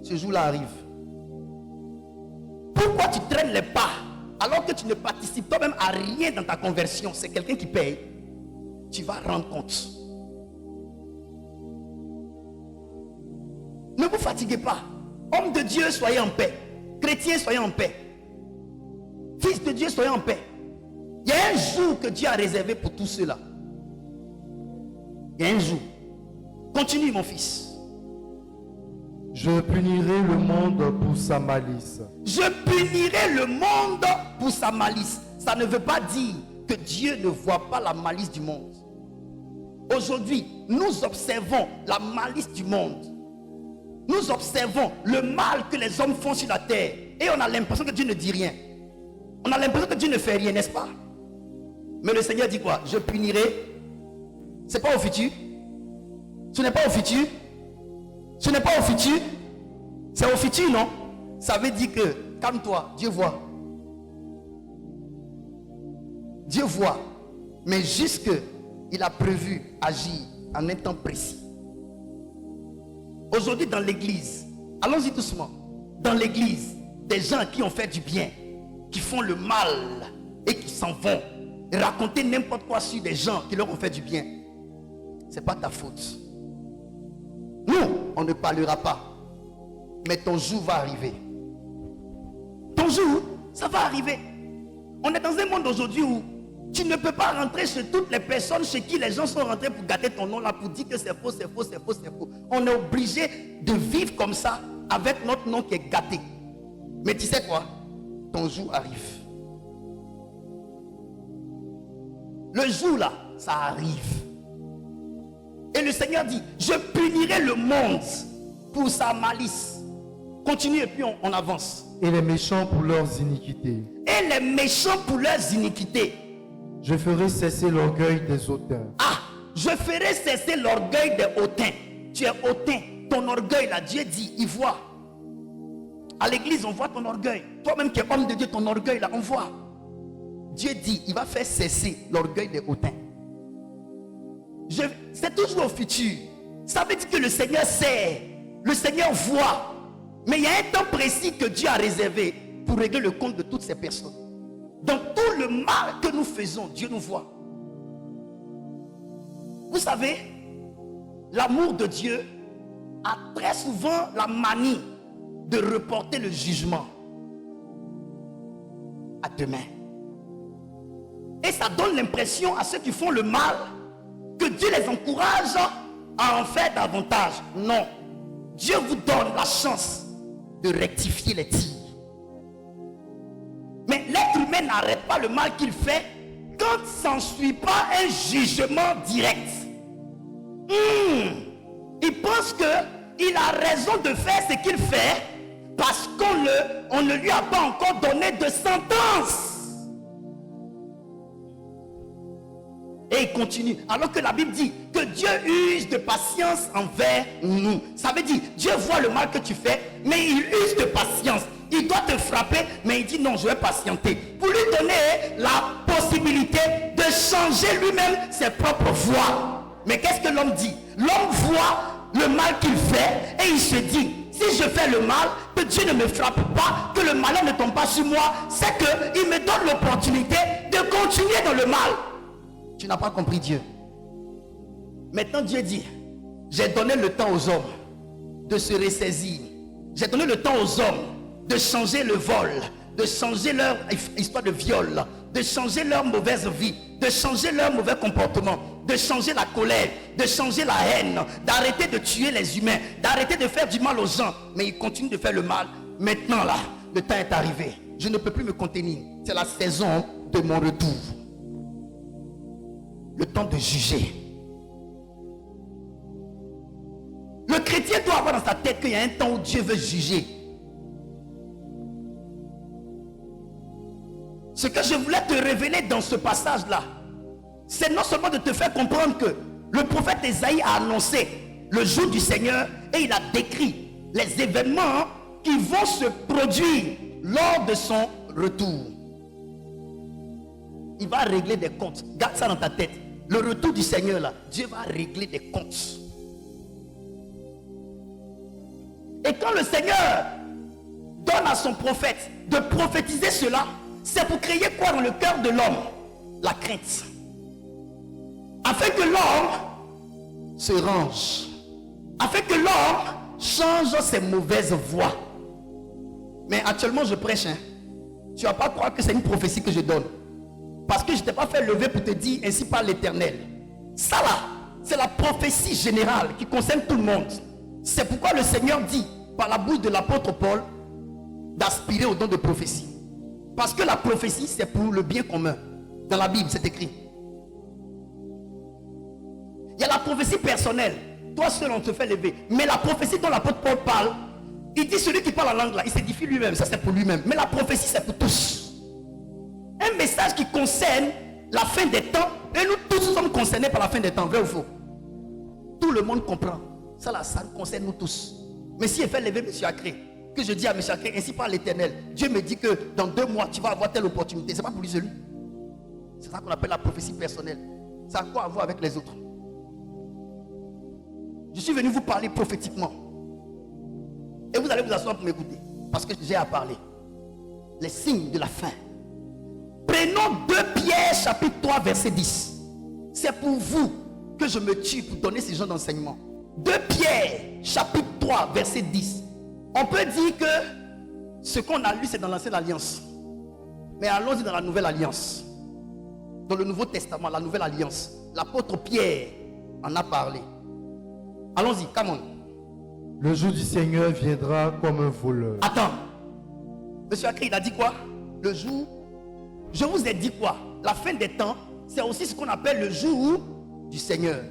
Ce jour-là arrive. Pourquoi tu traînes les pas alors que tu ne participes toi-même à rien dans ta conversion? C'est quelqu'un qui paye. Tu vas rendre compte. Ne vous fatiguez pas. Homme de Dieu, soyez en paix. Chrétiens, soyez en paix. Fils de Dieu, soyez en paix. Il y a un jour que Dieu a réservé pour tous ceux-là. Il y a un jour. Continue, mon fils. Je punirai le monde pour sa malice. Je punirai le monde pour sa malice. Ça ne veut pas dire que Dieu ne voit pas la malice du monde. Aujourd'hui, nous observons la malice du monde. Nous observons le mal que les hommes font sur la terre. Et on a l'impression que Dieu ne dit rien. On a l'impression que Dieu ne fait rien, n'est-ce pas? Mais le Seigneur dit quoi? Je punirai. C'est pas au futur. Ce n'est pas au futur. Ce n'est pas au futur. C'est au futur, non? Ça veut dire que, calme-toi, Dieu voit. Dieu voit. Mais jusque il a prévu agir en un temps précis. Aujourd'hui dans l'église, allons-y doucement. Dans l'église, des gens qui ont fait du bien, qui font le mal et qui s'en vont raconter n'importe quoi sur des gens qui leur ont fait du bien. C'est pas ta faute. Nous, on ne parlera pas. Mais ton jour va arriver. Ton jour, ça va arriver. On est dans un monde aujourd'hui où tu ne peux pas rentrer chez toutes les personnes chez qui les gens sont rentrés pour gâter ton nom là, pour dire que c'est faux, c'est faux, c'est faux, c'est faux. On est obligé de vivre comme ça avec notre nom qui est gâté. Mais tu sais quoi? Ton jour arrive. Le jour là, ça arrive. Et le Seigneur dit, je punirai le monde pour sa malice. Continue et puis on avance. Et les méchants pour leurs iniquités. Et les méchants pour leurs iniquités. Je ferai cesser l'orgueil des hautains. Ah, je ferai cesser l'orgueil des hautains. Tu es hautain. Ton orgueil là, Dieu dit, il voit. À l'église, on voit ton orgueil. Toi-même qui es homme de Dieu, ton orgueil là, on voit. Dieu dit, il va faire cesser l'orgueil des hautains. C'est toujours au futur. Ça veut dire que le Seigneur sait. Le Seigneur voit. Mais il y a un temps précis que Dieu a réservé pour régler le compte de toutes ces personnes. Dans tout le mal que nous faisons, Dieu nous voit. Vous savez, l'amour de Dieu a très souvent la manie de reporter le jugement à demain. Et ça donne l'impression à ceux qui font le mal que Dieu les encourage à en faire davantage. Non. Dieu vous donne la chance de rectifier les tirs. Mais l'être humain n'arrête pas le mal qu'il fait quand s'ensuit pas un jugement direct. Il pense qu'il a raison de faire ce qu'il fait parce qu'on ne lui a pas encore donné de sentence. Et il continue. Alors que la Bible dit que Dieu use de patience envers nous. Ça veut dire, Dieu voit le mal que tu fais, mais il use de patience. Il doit te frapper, mais il dit non, je vais patienter. Pour lui donner la possibilité de changer lui-même ses propres voies. Mais qu'est-ce que l'homme dit? L'homme voit le mal qu'il fait et il se dit, si je fais le mal, que Dieu ne me frappe pas, que le malheur ne tombe pas sur moi, c'est qu'il me donne l'opportunité de continuer dans le mal. Tu n'as pas compris Dieu. Maintenant Dieu dit, j'ai donné le temps aux hommes de se ressaisir. J'ai donné le temps aux hommes de changer le vol, de changer leur histoire de viol, de changer leur mauvaise vie, de changer leur mauvais comportement, de changer la colère, de changer la haine, d'arrêter de tuer les humains, d'arrêter de faire du mal aux gens. Mais ils continuent de faire le mal. Maintenant là, le temps est arrivé. Je ne peux plus me contenir. C'est la saison de mon retour. Le temps de juger. Le chrétien doit avoir dans sa tête qu'il y a un temps où Dieu veut juger. Ce que je voulais te révéler dans ce passage-là, c'est non seulement de te faire comprendre que le prophète Ésaïe a annoncé le jour du Seigneur et il a décrit les événements qui vont se produire lors de son retour. Il va régler des comptes. Garde ça dans ta tête. Le retour du Seigneur là, Dieu va régler des comptes. Et quand le Seigneur donne à son prophète de prophétiser cela, c'est pour créer quoi dans le cœur de l'homme? La crainte. Afin que l'homme se range. Afin que l'homme change ses mauvaises voies. Mais actuellement je prêche. Tu ne vas pas croire que c'est une prophétie que je donne. Parce que je ne t'ai pas fait lever pour te dire ainsi par l'Éternel. Ça là, c'est la prophétie générale qui concerne tout le monde. C'est pourquoi le Seigneur dit par la bouche de l'apôtre Paul d'aspirer au don de prophétie. Parce que la prophétie c'est pour le bien commun. Dans la Bible c'est écrit. Il y a la prophétie personnelle. Toi seul on te fait lever. Mais la prophétie dont l'apôtre Paul parle, il dit celui qui parle la langue là, il s'édifie lui-même. Ça c'est pour lui-même. Mais la prophétie c'est pour tous. Un message qui concerne la fin des temps. Et nous tous sommes concernés par la fin des temps. Vrai ou faux? Tout le monde comprend. Ça là, ça nous concerne nous tous. Mais si il fait lever M. Acré, que je dis à M. Acré, ainsi par l'Éternel, Dieu me dit que dans 2 mois tu vas avoir telle opportunité. C'est pas pour lui seul. C'est ça qu'on appelle la prophétie personnelle. Ça a quoi à voir avec les autres? Je suis venu vous parler prophétiquement. Et vous allez vous asseoir pour m'écouter. Parce que j'ai à parler. Les signes de la fin. Prenons 2 Pierre chapitre 3 verset 10. C'est pour vous que je me tue pour donner ces gens d'enseignement. 2 Pierre chapitre 3 verset 10. On peut dire que ce qu'on a lu c'est dans l'ancienne alliance. Mais allons-y dans la nouvelle alliance. Dans le Nouveau Testament, la nouvelle alliance. L'apôtre Pierre en a parlé. Allons-y, come on. Le jour du Seigneur viendra comme un voleur. Attends. Monsieur Akri, il a dit quoi? Le jour. Je vous ai dit quoi? La fin des temps, c'est aussi ce qu'on appelle le jour du Seigneur.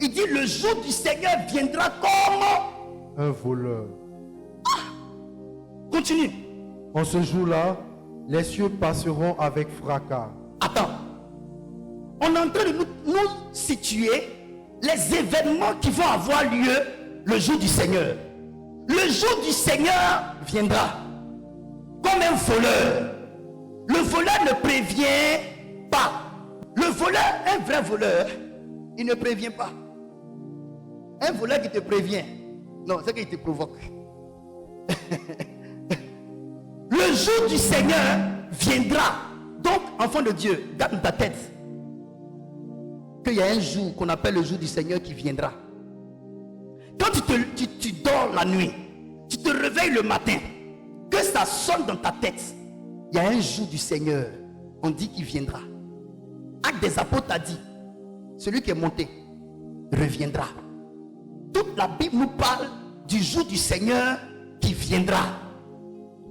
Il dit le jour du Seigneur viendra comme un voleur. Continue. En ce jour-là, les cieux passeront avec fracas. Attends. On est en train de nous situer les événements qui vont avoir lieu le jour du Seigneur. Le jour du Seigneur viendra comme un voleur. Le voleur ne prévient pas. Le voleur, un vrai voleur, il ne prévient pas. Un voleur qui te prévient, non, c'est qu'il te provoque. Le jour du Seigneur viendra. Donc, enfant de Dieu, garde dans ta tête qu'il y a un jour qu'on appelle le jour du Seigneur qui viendra. Quand tu dors la nuit, tu te réveilles le matin, que ça sonne dans ta tête, il y a un jour du Seigneur, on dit qu'il viendra. Acte des apôtres a dit, celui qui est monté reviendra. Toute la Bible nous parle du jour du Seigneur qui viendra.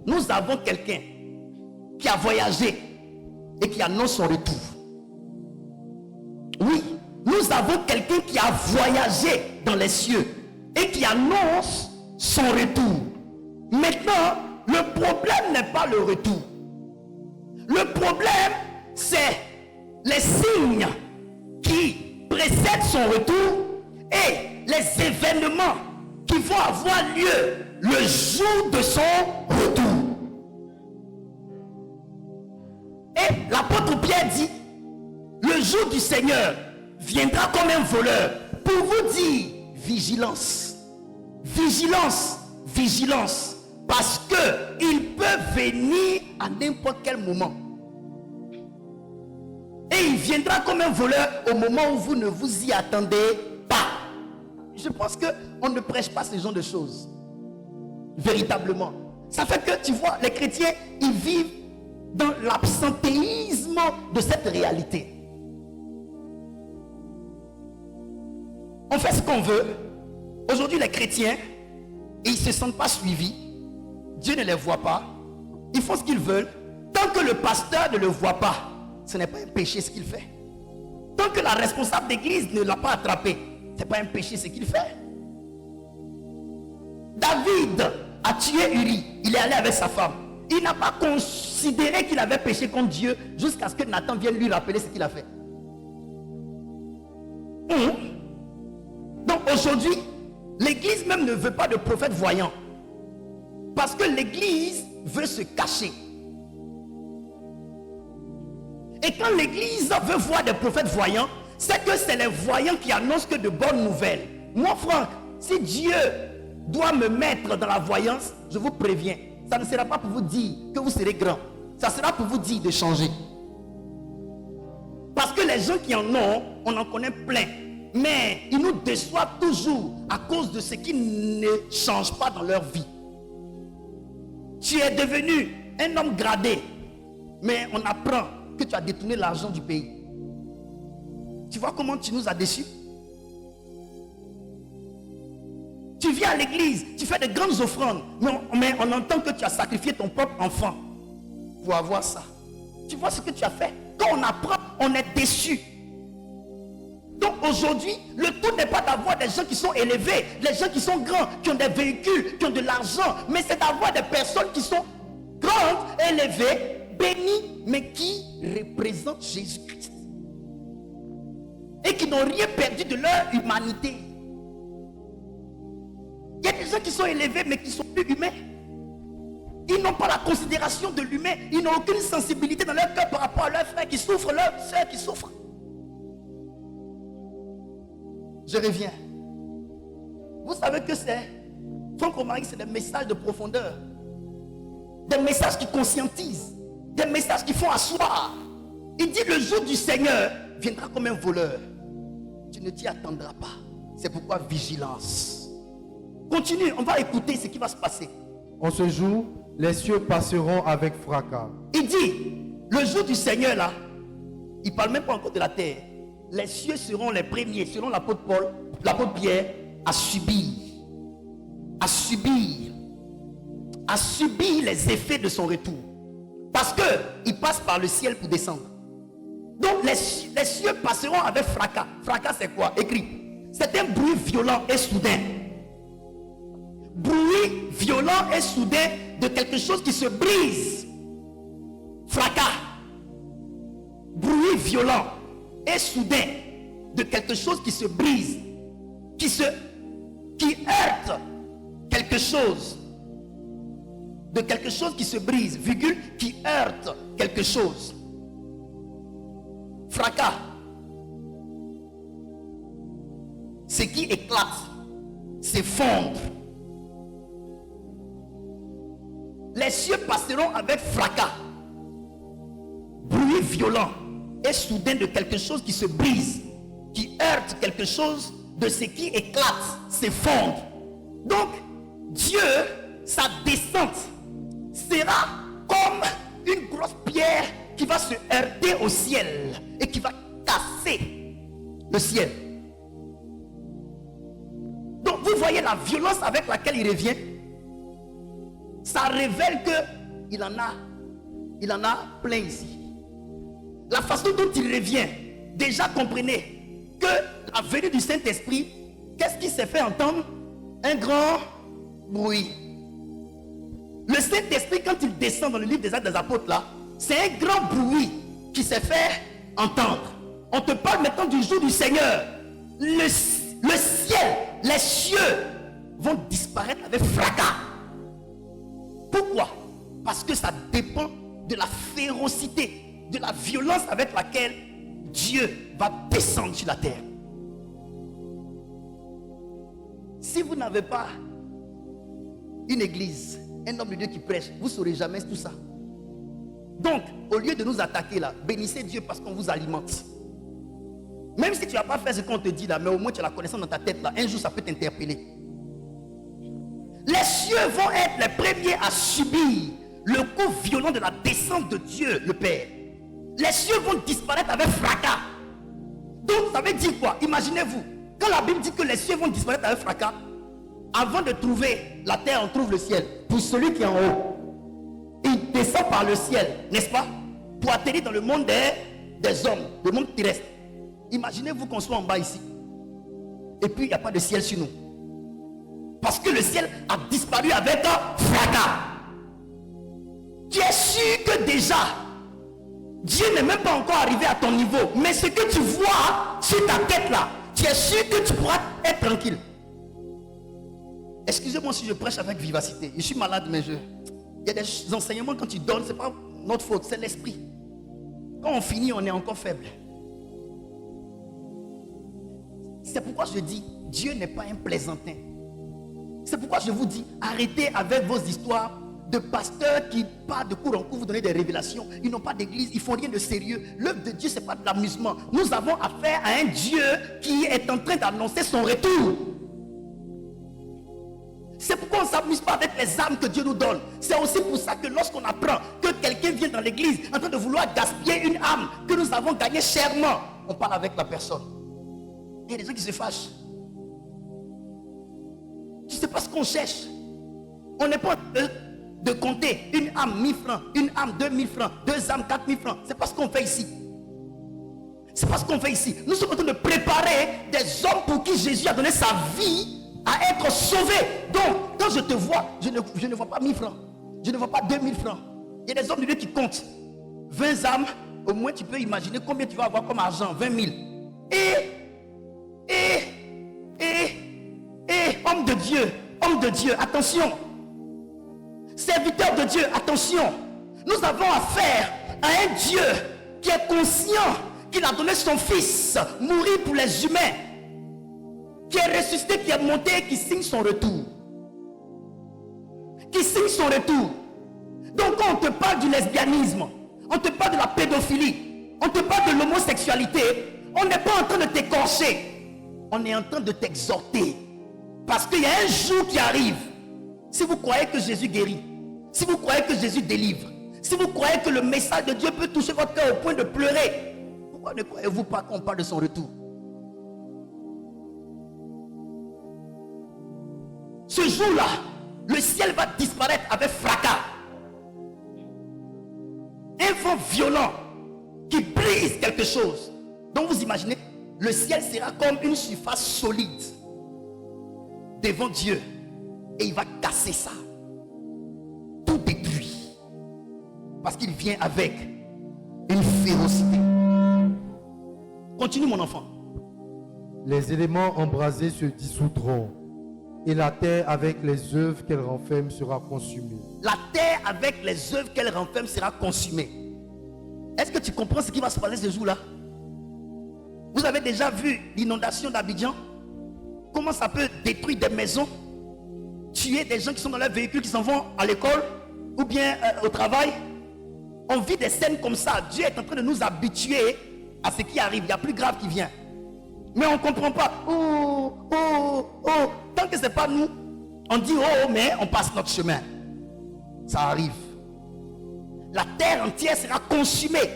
Nous avons quelqu'un qui a voyagé et qui annonce son retour. Oui, nous avons quelqu'un qui a voyagé dans les cieux et qui annonce son retour. Maintenant, le problème n'est pas le retour. Le problème, c'est les signes qui précèdent son retour et les événements qui vont avoir lieu le jour de son retour. Et l'apôtre Pierre dit, le jour du Seigneur viendra comme un voleur pour vous dire vigilance, vigilance, vigilance, parce que il peut venir à n'importe quel moment. Et il viendra comme un voleur au moment où vous ne vous y attendez pas. Je pense qu'on ne prêche pas ce genre de choses. Véritablement. Ça fait que tu vois, les chrétiens, ils vivent dans l'absentéisme de cette réalité. On fait ce qu'on veut. Aujourd'hui, les chrétiens, ils ne se sentent pas suivis. Dieu ne les voit pas. Ils font ce qu'ils veulent. Tant que le pasteur ne le voit pas, ce n'est pas un péché ce qu'il fait. Tant que la responsable d'église ne l'a pas attrapé, ce n'est pas un péché ce qu'il fait. David a tué Uri. Il est allé avec sa femme. il n'a pas considéré qu'il avait péché contre Dieu jusqu'à ce que Nathan vienne lui rappeler ce qu'il a fait. Donc aujourd'hui, l'église même ne veut pas de prophète voyant. Parce que l'église veut se cacher. Et quand l'église veut voir des prophètes voyants, c'est que c'est les voyants qui annoncent que de bonnes nouvelles. Moi, Franck, si Dieu doit me mettre dans la voyance, je vous préviens, ça ne sera pas pour vous dire que vous serez grand. Ça sera pour vous dire de changer. Parce que les gens qui en ont, on en connaît plein. Mais ils nous déçoivent toujours à cause de ce qui ne change pas dans leur vie. Tu es devenu un homme gradé, mais on apprend que tu as détourné l'argent du pays. Tu vois comment tu nous as déçus? Tu viens à l'église, tu fais de grandes offrandes, mais on entend que tu as sacrifié ton propre enfant pour avoir ça. Tu vois ce que tu as fait? Quand on apprend, on est déçu. Donc aujourd'hui, le tout n'est pas d'avoir des gens qui sont élevés, les gens qui sont grands, qui ont des véhicules, qui ont de l'argent, mais c'est d'avoir des personnes qui sont grandes, élevées, bénies, mais qui représentent Jésus-Christ. Et qui n'ont rien perdu de leur humanité. Il y a des gens qui sont élevés, mais qui sont plus humains. Ils n'ont pas la considération de l'humain. Ils n'ont aucune sensibilité dans leur cœur par rapport à leurs frères qui souffrent, leurs soeurs qui souffrent. Je reviens. Vous savez que c'est Franck Romaric, c'est des messages de profondeur. Des messages qui conscientisent. Des messages qui font asseoir. Il dit le jour du Seigneur viendra comme un voleur. Tu ne t'y attendras pas. C'est pourquoi vigilance. Continue, on va écouter ce qui va se passer. En ce jour, les cieux passeront avec fracas. Il dit, le jour du Seigneur là, il ne parle même pas encore de la terre. Les cieux seront les premiers, selon l'apôtre Paul, l'apôtre Pierre, à subir les effets de son retour. Parce qu'il passe par le ciel pour descendre. Donc les cieux passeront avec fracas. Fracas c'est quoi? Écrit. C'est un bruit violent et soudain. Bruit violent et soudain de quelque chose qui se brise. Fracas. Bruit violent et soudain de quelque chose qui se brise, qui heurte quelque chose, de quelque chose qui se brise, virgule, qui heurte quelque chose. Fracas, ce qui éclate, s'effondre. Les cieux passeront avec fracas, bruit violent et soudain de quelque chose qui se brise, qui heurte quelque chose, de ce qui éclate, s'effondre. Donc, Dieu, sa descente sera comme une grosse pierre qui va se heurter au ciel et qui va casser le ciel. Donc, vous voyez la violence avec laquelle il revient. Ça révèle que il en a plein ici. La façon dont il revient, déjà comprenez que la venue du Saint-Esprit, qu'est-ce qui s'est fait entendre? Un grand bruit. Le Saint-Esprit, quand il descend dans le livre des Actes des Apôtres, là, c'est un grand bruit qui s'est fait entendre. On te parle maintenant du jour du Seigneur. Le ciel, les cieux vont disparaître avec fracas. Pourquoi? Parce que ça dépend de la férocité, de la violence avec laquelle Dieu va descendre sur la terre. Si vous n'avez pas une église, un homme de Dieu qui prêche, vous ne saurez jamais tout ça. Donc, au lieu de nous attaquer là, bénissez Dieu parce qu'on vous alimente. Même si tu n'as pas fait ce qu'on te dit là, mais au moins tu as la connaissance dans ta tête là, un jour ça peut t'interpeller. Les cieux vont être les premiers à subir le coup violent de la descente de Dieu, le Père. Les cieux vont disparaître avec fracas. Donc ça veut dire quoi? Imaginez-vous, quand la Bible dit que les cieux vont disparaître avec fracas, avant de trouver la terre, on trouve le ciel. Pour celui qui est en haut, il descend par le ciel, n'est-ce pas? Pour atterrir dans le monde des hommes, le monde terrestre. Imaginez-vous qu'on soit en bas ici. Et puis il n'y a pas de ciel sur nous. Parce que le ciel a disparu avec un fracas. sûr que déjà, Dieu n'est même pas encore arrivé à ton niveau. Mais ce que tu vois sur ta tête là, tu es sûr que tu pourras être tranquille. Excusez-moi si je prêche avec vivacité. Je suis malade, mais il y a des enseignements quand tu donnes, ce n'est pas notre faute, c'est l'esprit. Quand on finit, on est encore faible. C'est pourquoi je dis, Dieu n'est pas un plaisantin. C'est pourquoi je vous dis, arrêtez avec vos histoires de pasteurs qui partent de cours en cours, vous donnez des révélations. Ils n'ont pas d'église, ils font rien de sérieux. L'œuvre de Dieu, ce n'est pas de l'amusement. Nous avons affaire à un Dieu qui est en train d'annoncer son retour. C'est pourquoi on ne s'amuse pas avec les âmes que Dieu nous donne. C'est aussi pour ça que lorsqu'on apprend que quelqu'un vient dans l'église en train de vouloir gaspiller une âme que nous avons gagnée chèrement, on parle avec la personne. Il y a des gens qui se fâchent. Tu ne sais pas ce qu'on cherche. On n'est pas de compter une âme 1000 francs, une âme 2000 francs, 2 âmes 4000 francs. C'est pas ce qu'on fait ici. C'est pas ce qu'on fait ici. Nous sommes en train de préparer des hommes pour qui Jésus a donné sa vie à être sauvé. Donc, quand je te vois, je ne vois pas 1000 francs. Je ne vois pas 2000 francs. Il y a des hommes de Dieu qui comptent. 20 âmes, au moins tu peux imaginer combien tu vas avoir comme argent. 20 000. Homme de Dieu, attention. Serviteur de Dieu, attention. Nous avons affaire à un Dieu qui est conscient qu'il a donné son fils mourir pour les humains, qui est ressuscité, qui est monté, qui signe son retour. Qui signe son retour. Donc quand on te parle du lesbianisme, on te parle de la pédophilie, on te parle de l'homosexualité, on n'est pas en train de t'écorcher, on est en train de t'exhorter. Parce qu'il y a un jour qui arrive. Si vous croyez que Jésus guérit, si vous croyez que Jésus délivre, si vous croyez que le message de Dieu peut toucher votre cœur au point de pleurer, pourquoi ne croyez-vous pas qu'on parle de son retour? Ce jour-là, le ciel va disparaître avec fracas. Un vent violent qui brise quelque chose. Donc vous imaginez, le ciel sera comme une surface solide devant Dieu. Et il va casser ça. Tout détruit. Parce qu'il vient avec une férocité. Continue mon enfant. Les éléments embrasés se dissoudront, et la terre avec les œuvres qu'elle renferme sera consumée. La terre avec les œuvres qu'elle renferme sera consumée. Est-ce que tu comprends ce qui va se passer ce jour-là? Vous avez déjà vu l'inondation d'Abidjan? Comment ça peut détruire des maisons, tuer des gens qui sont dans leurs véhicules, qui s'en vont à l'école ou bien au travail? On vit des scènes comme ça. Dieu est en train de nous habituer à ce qui arrive. Il y a plus grave qui vient. Mais on ne comprend pas. Oh. Tant que ce n'est pas nous, on dit oh, mais on passe notre chemin. Ça arrive. La terre entière sera consumée.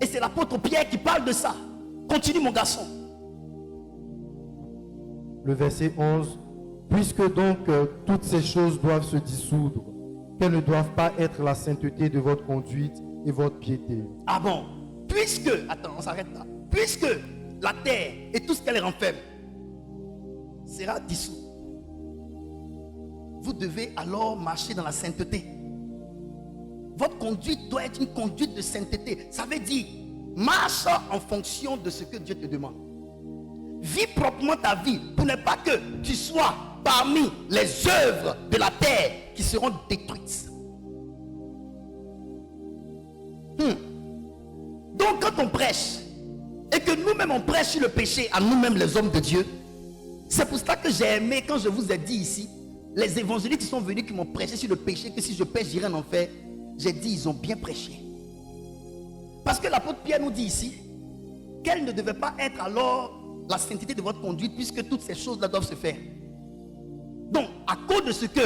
Et c'est l'apôtre Pierre qui parle de ça. Continue mon garçon. Le verset 11. Puisque donc toutes ces choses doivent se dissoudre, qu'elles ne doivent pas être la sainteté de votre conduite et votre piété. Ah bon? Puisque, attends, on s'arrête là. Puisque la terre et tout ce qu'elle renferme sera dissous, vous devez alors marcher dans la sainteté. Votre conduite doit être une conduite de sainteté. Ça veut dire, marche en fonction de ce que Dieu te demande. Vis proprement ta vie pour ne pas que tu sois parmi les œuvres de la terre qui seront détruites. Donc quand on prêche et que nous-mêmes on prêche sur le péché à nous-mêmes les hommes de Dieu, c'est pour ça que j'ai aimé quand je vous ai dit ici, les évangélistes qui sont venus, qui m'ont prêché sur le péché, que si je pêche j'irai en enfer. J'ai dit ils ont bien prêché. Parce que l'apôtre Pierre nous dit ici qu'elle ne devait pas être alors la sainteté de votre conduite, puisque toutes ces choses-là doivent se faire. Donc, à cause de ce que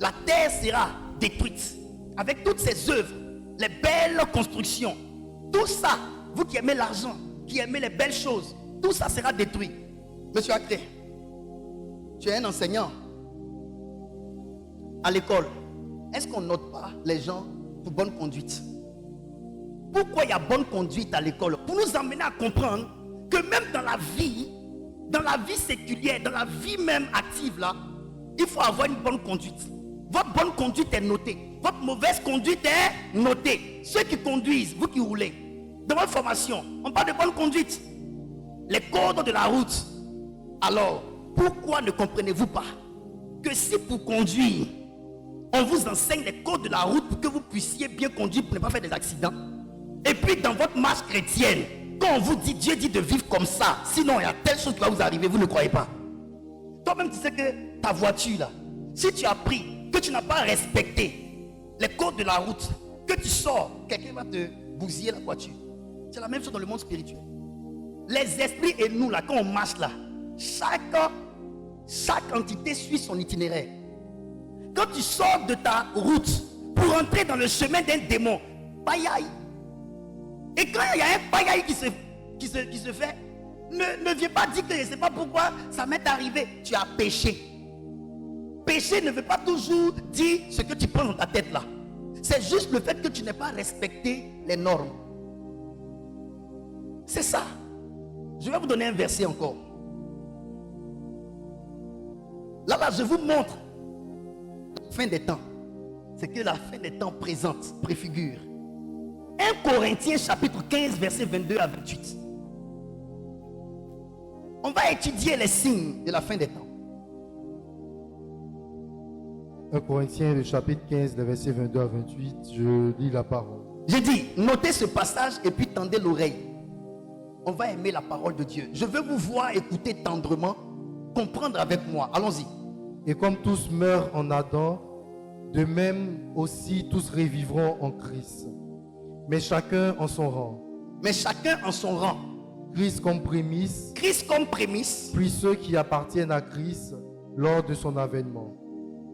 la terre sera détruite, avec toutes ses œuvres, les belles constructions, tout ça, vous qui aimez l'argent, qui aimez les belles choses, tout ça sera détruit. Monsieur Acré, tu es un enseignant à l'école. Est-ce qu'on note pas les gens pour bonne conduite? Pourquoi il y a bonne conduite à l'école? Pour nous amener à comprendre que même dans la vie séculière, dans la vie même active là, il faut avoir une bonne conduite. Votre bonne conduite est notée. votre mauvaise conduite est notée. Ceux qui conduisent, vous qui roulez, dans votre formation, on parle de bonne conduite. Les codes de la route. Alors, pourquoi ne comprenez-vous pas que si pour conduire, on vous enseigne les codes de la route pour que vous puissiez bien conduire pour ne pas faire des accidents? Et puis dans votre marche chrétienne, quand on vous dit, Dieu dit de vivre comme ça, sinon il y a telle chose qui va vous arriver, vous ne croyez pas. Toi-même tu sais que ta voiture là, si tu as pris, que tu n'as pas respecté les codes de la route, que tu sors, quelqu'un va te bousiller la voiture. C'est la même chose dans le monde spirituel. Les esprits et nous là, quand on marche là, chaque entité suit son itinéraire. Quand tu sors de ta route pour entrer dans le chemin d'un démon, païaï. Et quand il y a un païaï qui se fait, ne viens pas dire que je ne sais pas pourquoi ça m'est arrivé. Tu as péché. Péché ne veut pas toujours dire ce que tu prends dans ta tête là. C'est juste le fait que tu n'aies pas respecté les normes. C'est ça. Je vais vous donner un verset encore. Là, je vous montre la fin des temps. C'est que la fin des temps présente, préfigure. 1 Corinthiens chapitre 15, verset 22 à 28. On va étudier les signes de la fin des temps. 1 Corinthiens, le chapitre 15, le verset 22 à 28, je lis la parole. J'ai dit, notez ce passage et puis tendez l'oreille. On va aimer la parole de Dieu. Je veux vous voir écouter tendrement, comprendre avec moi. Allons-y. Et comme tous meurent en Adam, de même aussi tous revivront en Christ. Mais chacun en son rang. Mais chacun en son rang. Christ comme prémisse. Christ comme prémisse. Puis ceux qui appartiennent à Christ lors de son avènement.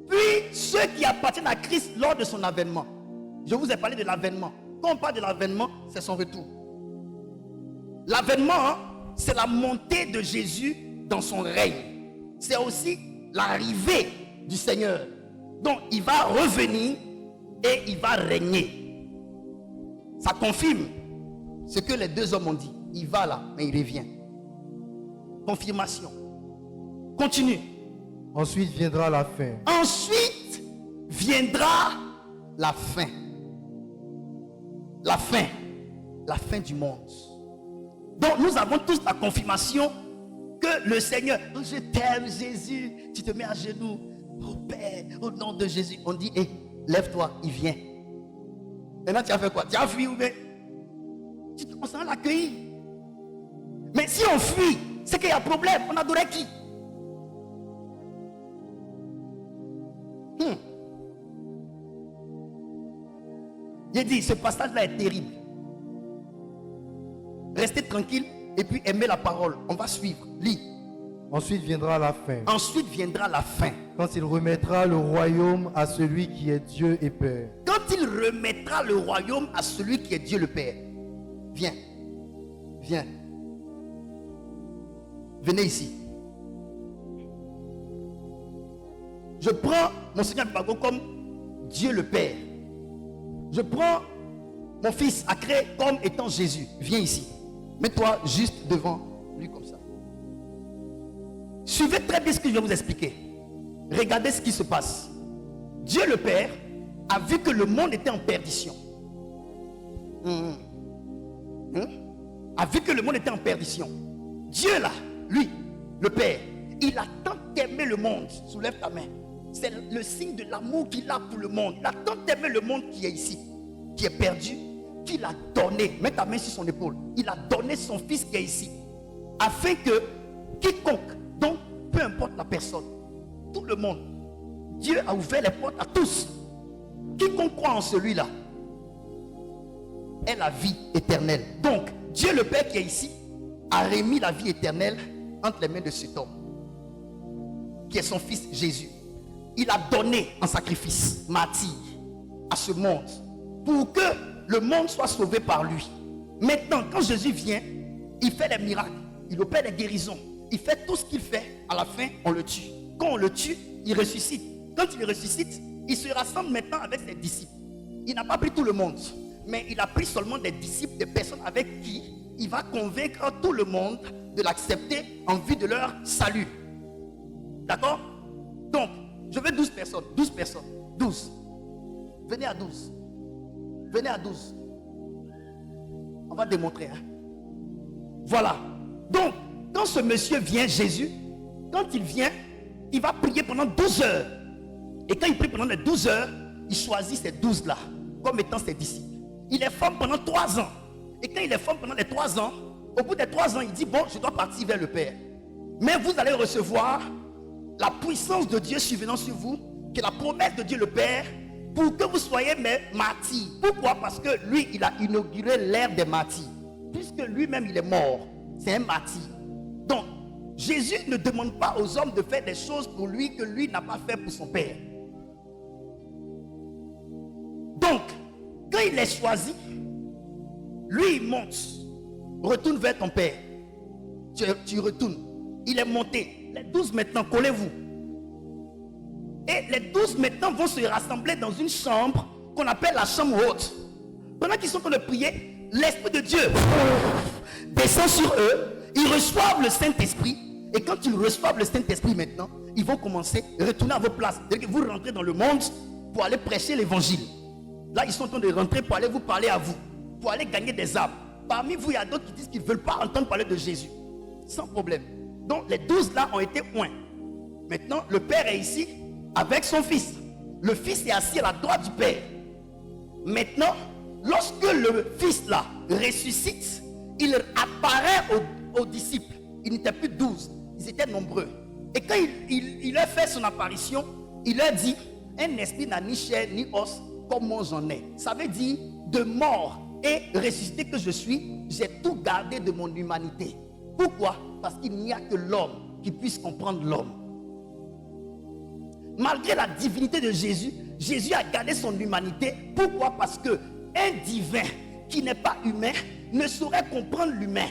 Puis ceux qui appartiennent à Christ lors de son avènement. Je vous ai parlé de l'avènement. Quand on parle de l'avènement, c'est son retour. L'avènement, c'est la montée de Jésus dans son règne. C'est aussi l'arrivée du Seigneur. Donc il va revenir et il va régner. Ça confirme ce que les deux hommes ont dit. Il va là, mais il revient. Confirmation. Continue. Ensuite viendra la fin. Ensuite viendra la fin. La fin. La fin du monde. Donc nous avons tous la confirmation que le Seigneur, oh, je t'aime Jésus, tu te mets à genoux, oh Père, au nom de Jésus. On dit, hé, lève-toi, il vient. Maintenant tu as fait quoi? Tu as fui ou bien? On s'en l'accueillir. Mais si on fuit, c'est qu'il y a problème. On adorait qui? J'ai dit, ce passage-là est terrible. Restez tranquille et puis aimez la parole. On va suivre. Lis. Ensuite viendra la fin. Ensuite viendra la fin. Quand il remettra le royaume à celui qui est Dieu et Père. Quand il remettra le royaume à celui qui est Dieu le Père. Viens. Viens. Venez ici. Je prends mon Seigneur Bago comme Dieu le Père. Je prends mon fils Acré comme étant Jésus. Viens ici. Mets-toi juste devant lui comme ça. Suivez très bien ce que je vais vous expliquer. Regardez ce qui se passe. Dieu le Père a vu que le monde était en perdition. A vu que le monde était en perdition. Dieu là, lui, le Père, il a tant aimé le monde. Soulève ta main. C'est le signe de l'amour qu'il a pour le monde. Il a tant aimé le monde qui est ici, qui est perdu, qu'il a donné. Mets ta main sur son épaule. Il a donné son fils qui est ici, afin que quiconque, donc peu importe la personne, tout le monde, Dieu a ouvert les portes à tous. Quiconque croit en celui-là est la vie éternelle. Donc Dieu le Père qui est ici a remis la vie éternelle entre les mains de cet homme qui est son fils Jésus. Il a donné en sacrifice martyr à ce monde pour que le monde soit sauvé par lui. Maintenant, quand Jésus vient, il fait des miracles, il opère des guérisons, il fait tout ce qu'il fait. À la fin, on le tue. Quand on le tue, il ressuscite. Quand il ressuscite, il se rassemble maintenant avec ses disciples. Il n'a pas pris tout le monde, mais il a pris seulement des disciples, des personnes avec qui il va convaincre tout le monde de l'accepter en vue de leur salut. D'accord? Donc, je veux 12 personnes. 12 personnes. 12. Venez à 12. Venez à 12. On va démontrer. Hein. Voilà. Donc, quand ce monsieur vient, Jésus, quand il vient, il va prier pendant 12 heures. Et quand il prie pendant les 12 heures, il choisit ces 12 là comme étant ses disciples. Il les forme pendant 3 ans. Et quand il les forme pendant les 3 ans, au bout des 3 ans, il dit, bon, je dois partir vers le Père. Mais vous allez recevoir la puissance de Dieu survenant sur vous, qui est la promesse de Dieu le Père, pour que vous soyez mes martyrs. Pourquoi? Parce que lui, il a inauguré l'ère des martyrs. Puisque lui-même, il est mort. C'est un martyr. Donc, Jésus ne demande pas aux hommes de faire des choses pour lui que lui n'a pas fait pour son Père. Donc, quand il est choisi, lui, il monte. Retourne vers ton Père. Tu retournes. Il est monté. Les 12 maintenant, collez-vous. Et les 12 maintenant vont se rassembler dans une chambre qu'on appelle la chambre haute. Pendant qu'ils sont en train de prier, l'Esprit de Dieu descend sur eux. Ils reçoivent le Saint-Esprit. Et quand ils reçoivent le Saint-Esprit maintenant, ils vont commencer à retourner à vos places. Dès que vous rentrez dans le monde pour aller prêcher l'évangile. Là, ils sont en train de rentrer pour aller vous parler à vous. Pour aller gagner des âmes. Parmi vous, il y a d'autres qui disent qu'ils ne veulent pas entendre parler de Jésus. Sans problème. Donc, les 12 là ont été oints. Maintenant, le Père est ici avec son Fils. Le Fils est assis à la droite du Père. Maintenant, lorsque le Fils là ressuscite, il apparaît aux disciples. Ils n'étaient plus 12, ils étaient nombreux. Et quand il leur fait son apparition, il leur dit, un esprit n'a ni chair ni os comme moi j'en ai. Ça veut dire, de mort et ressuscité que je suis, j'ai tout gardé de mon humanité. Pourquoi? Parce qu'il n'y a que l'homme qui puisse comprendre l'homme. Malgré la divinité de Jésus, Jésus a gardé son humanité. Pourquoi? Parce que un divin qui n'est pas humain ne saurait comprendre l'humain.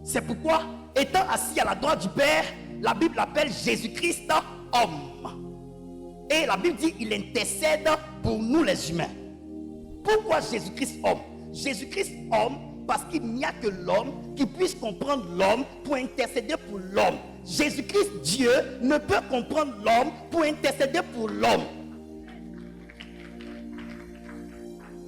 C'est pourquoi, étant assis à la droite du Père, la Bible l'appelle Jésus-Christ homme. Et la Bible dit il intercède pour nous les humains. Pourquoi Jésus-Christ homme? Jésus-Christ homme parce qu'il n'y a que l'homme qui puisse comprendre l'homme pour intercéder pour l'homme. Jésus-Christ Dieu ne peut comprendre l'homme pour intercéder pour l'homme.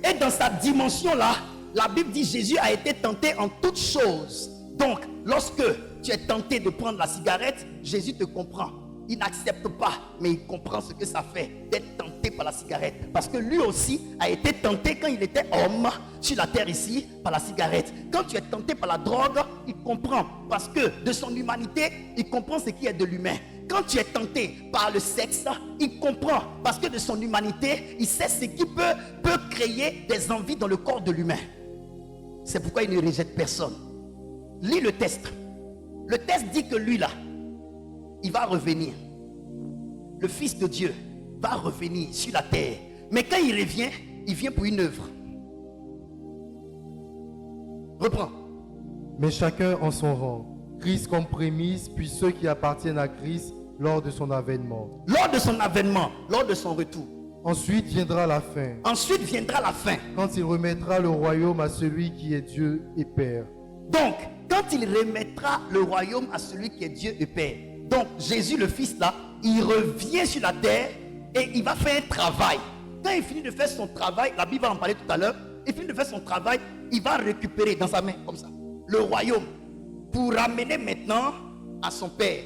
Et dans sa dimension là, la Bible dit Jésus a été tenté en toutes choses. Donc, lorsque tu es tenté de prendre la cigarette, Jésus te comprend. Il n'accepte pas, mais il comprend ce que ça fait d'être tenté par la cigarette. Parce que lui aussi a été tenté quand il était homme sur la terre ici par la cigarette. Quand tu es tenté par la drogue, il comprend. Parce que de son humanité, il comprend ce qui est de l'humain. Quand tu es tenté par le sexe, il comprend. Parce que de son humanité, il sait ce qui peut créer des envies dans le corps de l'humain. C'est pourquoi il ne rejette personne. Lis le test. Le test dit que lui là, il va revenir. Le Fils de Dieu va revenir sur la terre. Mais quand il revient, il vient pour une œuvre. Reprends. Mais chacun en son rang. Christ comme prémisse, puis ceux qui appartiennent à Christ lors de son avènement. Lors de son avènement, lors de son retour. Ensuite viendra la fin. Ensuite viendra la fin. Quand il remettra le royaume à celui qui est Dieu et Père. Donc, quand il remettra le royaume à celui qui est Dieu et Père. Donc, Jésus le Fils là, il revient sur la terre et il va faire un travail. Quand il finit de faire son travail, la Bible va en parler tout à l'heure, il finit de faire son travail, il va récupérer dans sa main, comme ça, le royaume pour ramener maintenant à son Père.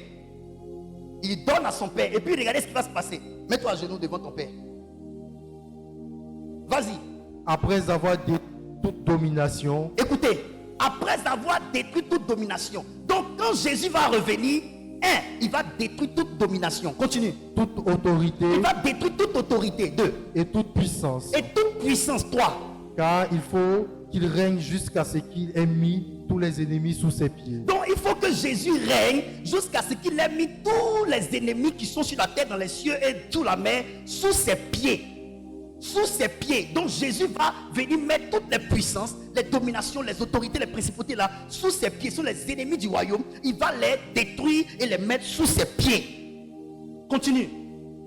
Il donne à son Père et puis regardez ce qui va se passer. Mets-toi à genoux devant ton Père. Vas-y. Après avoir détruit toute domination. Écoutez, après avoir détruit toute domination. Donc quand Jésus va revenir, il va détruire toute domination. Continue. Toute autorité. Il va détruire toute autorité. 2. Et toute puissance. Et toute puissance. 3. Car il faut qu'il règne jusqu'à ce qu'il ait mis tous les ennemis sous ses pieds. Donc il faut que Jésus règne jusqu'à ce qu'il ait mis tous les ennemis qui sont sur la terre, dans les cieux et sous la mer, sous ses pieds. Sous ses pieds. Donc Jésus va venir mettre toutes les puissances, les dominations, les autorités, les principautés là, sous ses pieds, sous les ennemis du royaume. Il va les détruire et les mettre sous ses pieds. Continue.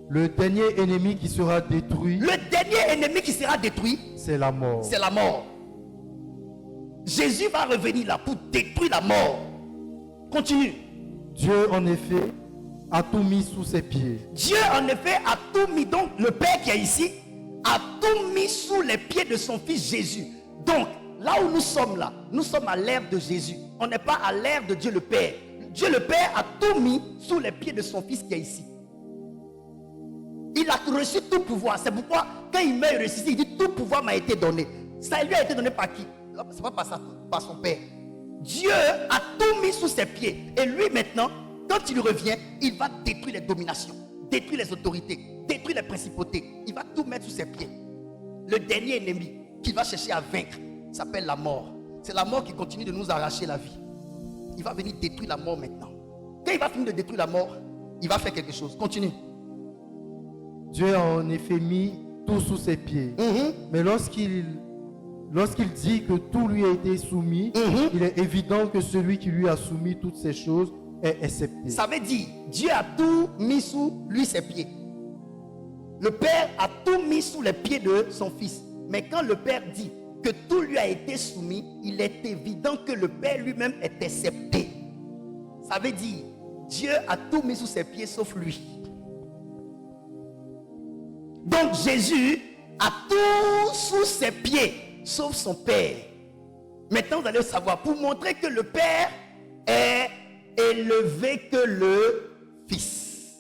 Le dernier ennemi qui sera détruit. Le dernier ennemi qui sera détruit, c'est la mort. C'est la mort. Jésus va revenir là pour détruire la mort. Continue. Dieu en effet a tout mis sous ses pieds. Dieu en effet a tout mis. Donc le Père qui est ici a tout mis sous les pieds de son fils Jésus. Donc, là où nous sommes à l'ère de Jésus. On n'est pas à l'ère de Dieu le Père. Dieu le Père a tout mis sous les pieds de son fils qui est ici. Il a reçu tout pouvoir. C'est pourquoi, quand il meurt ressuscité, il dit tout pouvoir m'a été donné. Ça lui a été donné par qui? C'est pas par son Père. Dieu a tout mis sous ses pieds. Et lui maintenant, quand il revient, il va détruire les dominations, détruire les autorités, détruire les principautés. Il va tout mettre sous ses pieds. Le dernier ennemi qu'il va chercher à vaincre s'appelle la mort. C'est la mort qui continue de nous arracher la vie. Il va venir détruire la mort maintenant. Quand il va finir de détruire la mort, il va faire quelque chose. Continue. Dieu a en effet mis tout sous ses pieds. Mais lorsqu'il dit que tout lui a été soumis, il est évident que celui qui lui a soumis toutes ces choses est accepté. Ça veut dire, Dieu a tout mis sous lui ses pieds. Le Père a tout mis sous les pieds de son Fils. Mais quand le Père dit que tout lui a été soumis, il est évident que le Père lui-même est accepté. Ça veut dire, Dieu a tout mis sous ses pieds sauf lui. Donc Jésus a tout sous ses pieds sauf son Père. Maintenant vous allez savoir, pour montrer que le Père est élevé que le Fils.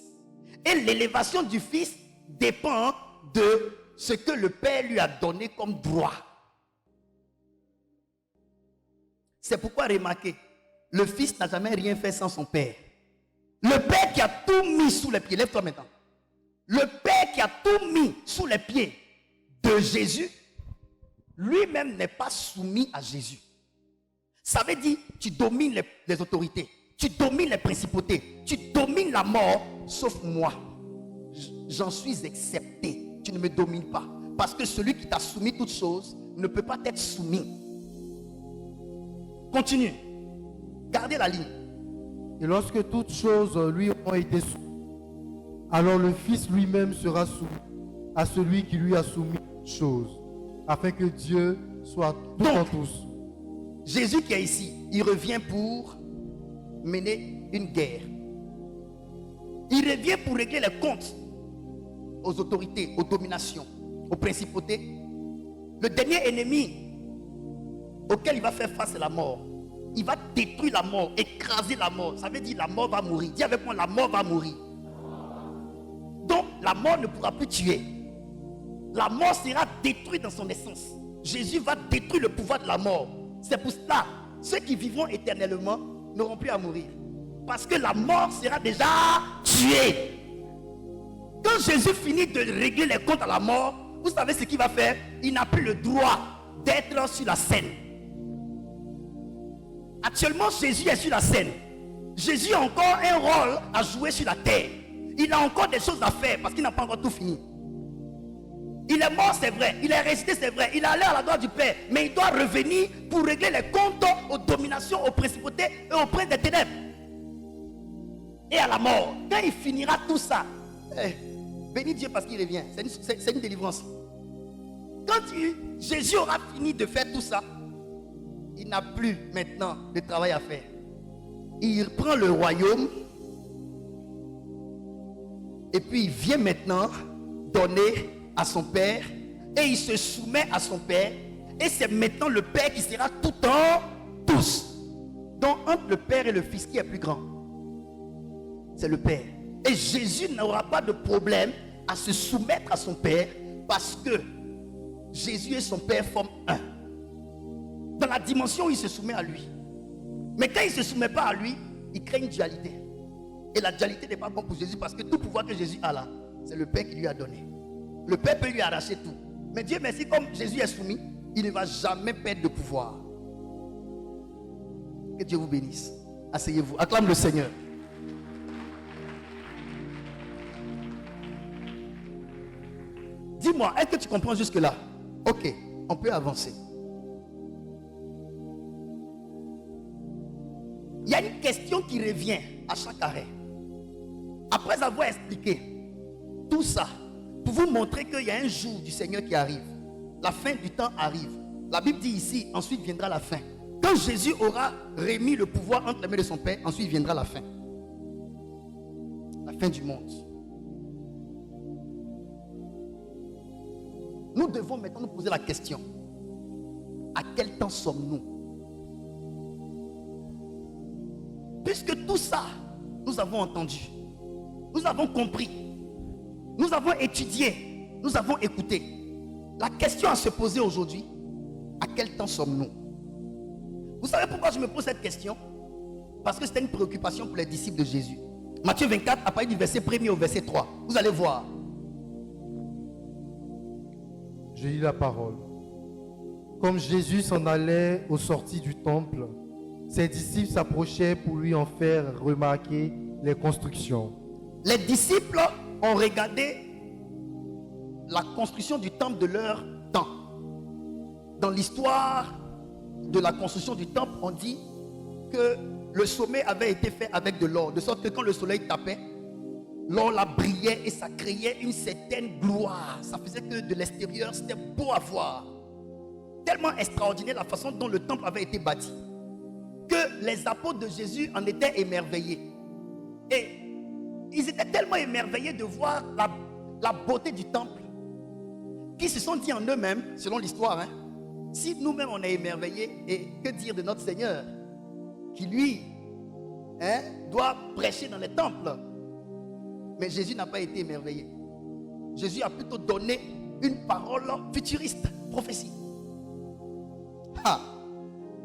Et l'élévation du Fils dépend de ce que le Père lui a donné comme droit. C'est pourquoi remarquez, le Fils n'a jamais rien fait sans son Père. Le Père qui a tout mis sous les pieds, lève-toi maintenant. Le Père qui a tout mis sous les pieds de Jésus, lui-même n'est pas soumis à Jésus. Ça veut dire, tu domines les autorités, tu domines les principautés, tu domines la mort, sauf moi. J'en suis accepté. Tu ne me domines pas. Parce que celui qui t'a soumis toutes choses ne peut pas être soumis. Continue. Gardez la ligne. Et lorsque toutes choses lui ont été soumises, alors le Fils lui-même sera soumis à celui qui lui a soumis toutes choses, afin que Dieu soit tout en tous. Jésus qui est ici, il revient pour mener une guerre. Il revient pour régler les comptes aux autorités, aux dominations, aux principautés. Le dernier ennemi auquel il va faire face, c'est la mort. Il va détruire la mort, écraser la mort. Ça veut dire la mort va mourir. Dis avec moi, la mort va mourir. Donc la mort ne pourra plus tuer. La mort sera détruite dans son essence. Jésus va détruire le pouvoir de la mort. C'est pour cela, ceux qui vivront éternellement n'auront plus à mourir. Parce que la mort sera déjà tuée. Quand Jésus finit de régler les comptes à la mort, vous savez ce qu'il va faire? Il n'a plus le droit d'être sur la scène. Actuellement, Jésus est sur la scène. Jésus a encore un rôle à jouer sur la terre. Il a encore des choses à faire parce qu'il n'a pas encore tout fini. Il est mort, c'est vrai. Il est resté, c'est vrai. Il est allé à la droite du Père. Mais il doit revenir pour régler les comptes aux dominations, aux principautés et aux princes des ténèbres. Et à la mort. Quand il finira tout ça, bénis Dieu parce qu'il revient. C'est une délivrance. Quand Jésus aura fini de faire tout ça, il n'a plus maintenant de travail à faire. Il prend le royaume et puis il vient maintenant donner à son Père et il se soumet à son Père et c'est maintenant le Père qui sera tout en tous. Donc entre le Père et le Fils, qui est plus grand? C'est le Père. Et Jésus n'aura pas de problème à se soumettre à son Père parce que Jésus et son Père forment un. Dans la dimension où il se soumet à lui. Mais quand il ne se soumet pas à lui, il crée une dualité. Et la dualité n'est pas bonne pour Jésus parce que tout pouvoir que Jésus a là, c'est le Père qui lui a donné. Le Père peut lui arracher tout. Mais Dieu merci, comme Jésus est soumis, il ne va jamais perdre de pouvoir. Que Dieu vous bénisse. Asseyez-vous. Acclame le Seigneur. Dis-moi, est-ce que tu comprends jusque-là? Ok, on peut avancer. Il y a une question qui revient à chaque arrêt. Après avoir expliqué tout ça, pour vous montrer qu'il y a un jour du Seigneur qui arrive. La fin du temps arrive. La Bible dit ici, ensuite viendra la fin. Quand Jésus aura remis le pouvoir entre les mains de son Père, ensuite viendra la fin. La fin du monde. nous devons maintenant nous poser la question. À quel temps sommes-nous? Puisque tout ça, nous avons entendu, nous avons compris, nous avons étudié, nous avons écouté. La question à se poser aujourd'hui, à quel temps sommes-nous? Vous savez pourquoi je me pose cette question? Parce que c'était une préoccupation pour les disciples de Jésus. Matthieu 24, à partir du verset 1er au verset 3. Vous allez voir. Je lis la parole. Comme Jésus s'en allait aux sorties du temple, ses disciples s'approchaient pour lui en faire remarquer les constructions. Les disciples ont regardé la construction du temple de leur temps. Dans l'histoire de la construction du temple, on dit que le sommet avait été fait avec de l'or, de sorte que quand le soleil tapait, l'or la brillait et ça créait une certaine gloire. Ça faisait que de l'extérieur, c'était beau à voir. Tellement extraordinaire la façon dont le temple avait été bâti, que les apôtres de Jésus en étaient émerveillés. Et ils étaient tellement émerveillés de voir la beauté du temple, qu'ils se sont dit en eux-mêmes, selon l'histoire, si nous-mêmes on est émerveillés, et que dire de notre Seigneur, qui lui doit prêcher dans les temples. Mais Jésus n'a pas été émerveillé. Jésus a plutôt donné une parole futuriste, prophétie.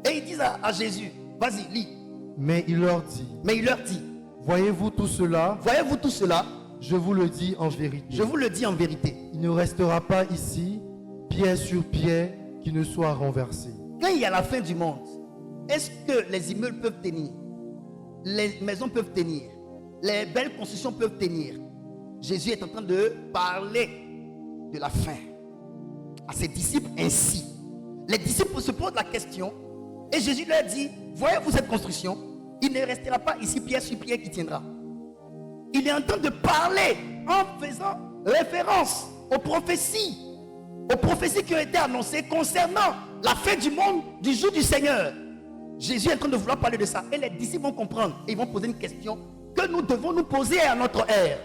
Et ils disent à Jésus, vas-y, lis. Mais il leur dit, voyez-vous tout cela? Voyez-vous tout cela? Je vous le dis en vérité. Je vous le dis en vérité. Il ne restera pas ici, pierre sur pierre, qui ne soit renversé. Quand il y a la fin du monde, est-ce que les immeubles peuvent tenir? Les maisons peuvent tenir? Les belles constructions peuvent tenir? Jésus est en train de parler de la fin à ses disciples ainsi. Les disciples se posent la question et Jésus leur dit, voyez-vous cette construction? Il ne restera pas ici pierre sur pierre qui tiendra. Il est en train de parler en faisant référence aux prophéties qui ont été annoncées concernant la fin du monde, du jour du Seigneur. Jésus est en train de vouloir parler de ça. Et les disciples vont comprendre. Et ils vont poser une question que nous devons nous poser à notre ère.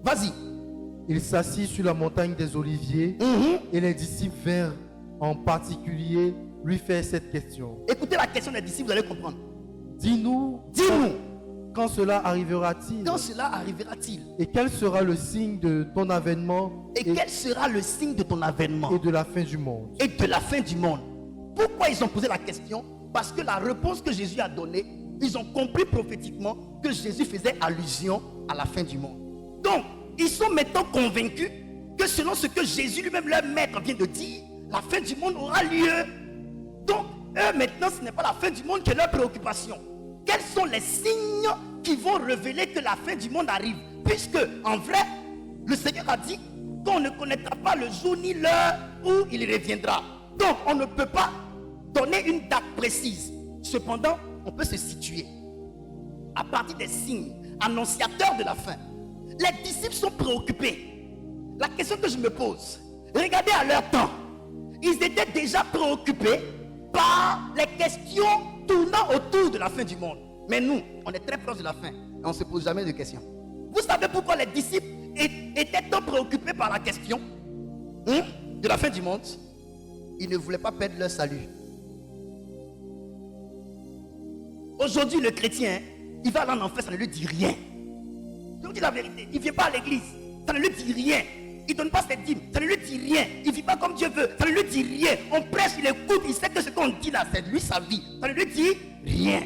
Vas-y. Il s'assit sur la montagne des Oliviers et les disciples vinrent en particulier lui faire cette question. Écoutez la question des disciples, vous allez comprendre. Dis-nous, quand cela arrivera-t-il? Quand cela arrivera-t-il? Et quel sera le signe de ton avènement? Et quel sera le signe de ton avènement? Et de la fin du monde. Et de la fin du monde. Pourquoi ils ont posé la question? Parce que la réponse que Jésus a donnée, ils ont compris prophétiquement que Jésus faisait allusion à la fin du monde. Donc, ils sont maintenant convaincus que selon ce que Jésus lui-même, leur maître, vient de dire, la fin du monde aura lieu. Donc, eux maintenant, ce n'est pas la fin du monde qui est leur préoccupation. Quels sont les signes qui vont révéler que la fin du monde arrive? Puisque, en vrai, le Seigneur a dit qu'on ne connaîtra pas le jour ni l'heure où il reviendra. Donc, on ne peut pas donner une date précise. Cependant, on peut se situer à partir des signes annonciateurs de la fin. Les disciples sont préoccupés. La question que je me pose, regardez à leur temps, ils étaient déjà préoccupés par les questions tournant autour de la fin du monde. Mais nous, on est très proche de la fin et on ne se pose jamais de questions. Vous savez pourquoi les disciples étaient tant préoccupés par la question de la fin du monde? Ils ne voulaient pas perdre leur salut. Aujourd'hui, le chrétien, il va aller en enfer, ça ne lui dit rien. Je vous dis la vérité, il ne vient pas à l'église, ça ne lui dit rien. Il ne donne pas ses dîmes, ça ne lui dit rien. Il ne vit pas comme Dieu veut, ça ne lui dit rien. On prêche, il écoute, il sait que ce qu'on dit là, c'est lui sa vie. Ça ne lui dit rien.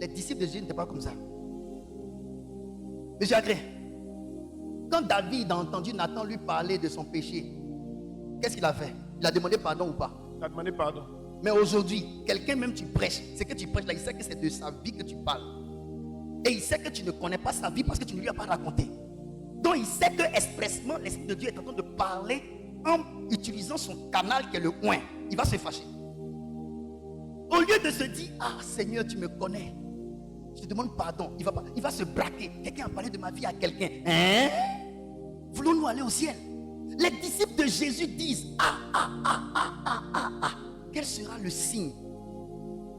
Les disciples de Jésus n'étaient pas comme ça. Monsieur Agré, quand David a entendu Nathan lui parler de son péché, qu'est-ce qu'il a fait? Il a demandé pardon ou pas? Il a demandé pardon. Mais aujourd'hui, quelqu'un même tu prêches, ce que tu prêches là, il sait que c'est de sa vie que tu parles. Et il sait que tu ne connais pas sa vie parce que tu ne lui as pas raconté. Donc il sait que expressement l'Esprit de Dieu est en train de parler en utilisant son canal qui est le oint. Il va se fâcher. Au lieu de se dire, ah Seigneur, tu me connais, je te demande pardon, il va se braquer. Quelqu'un a parlé de ma vie à quelqu'un. Voulons-nous aller au ciel? Les disciples de Jésus disent, quel sera le signe?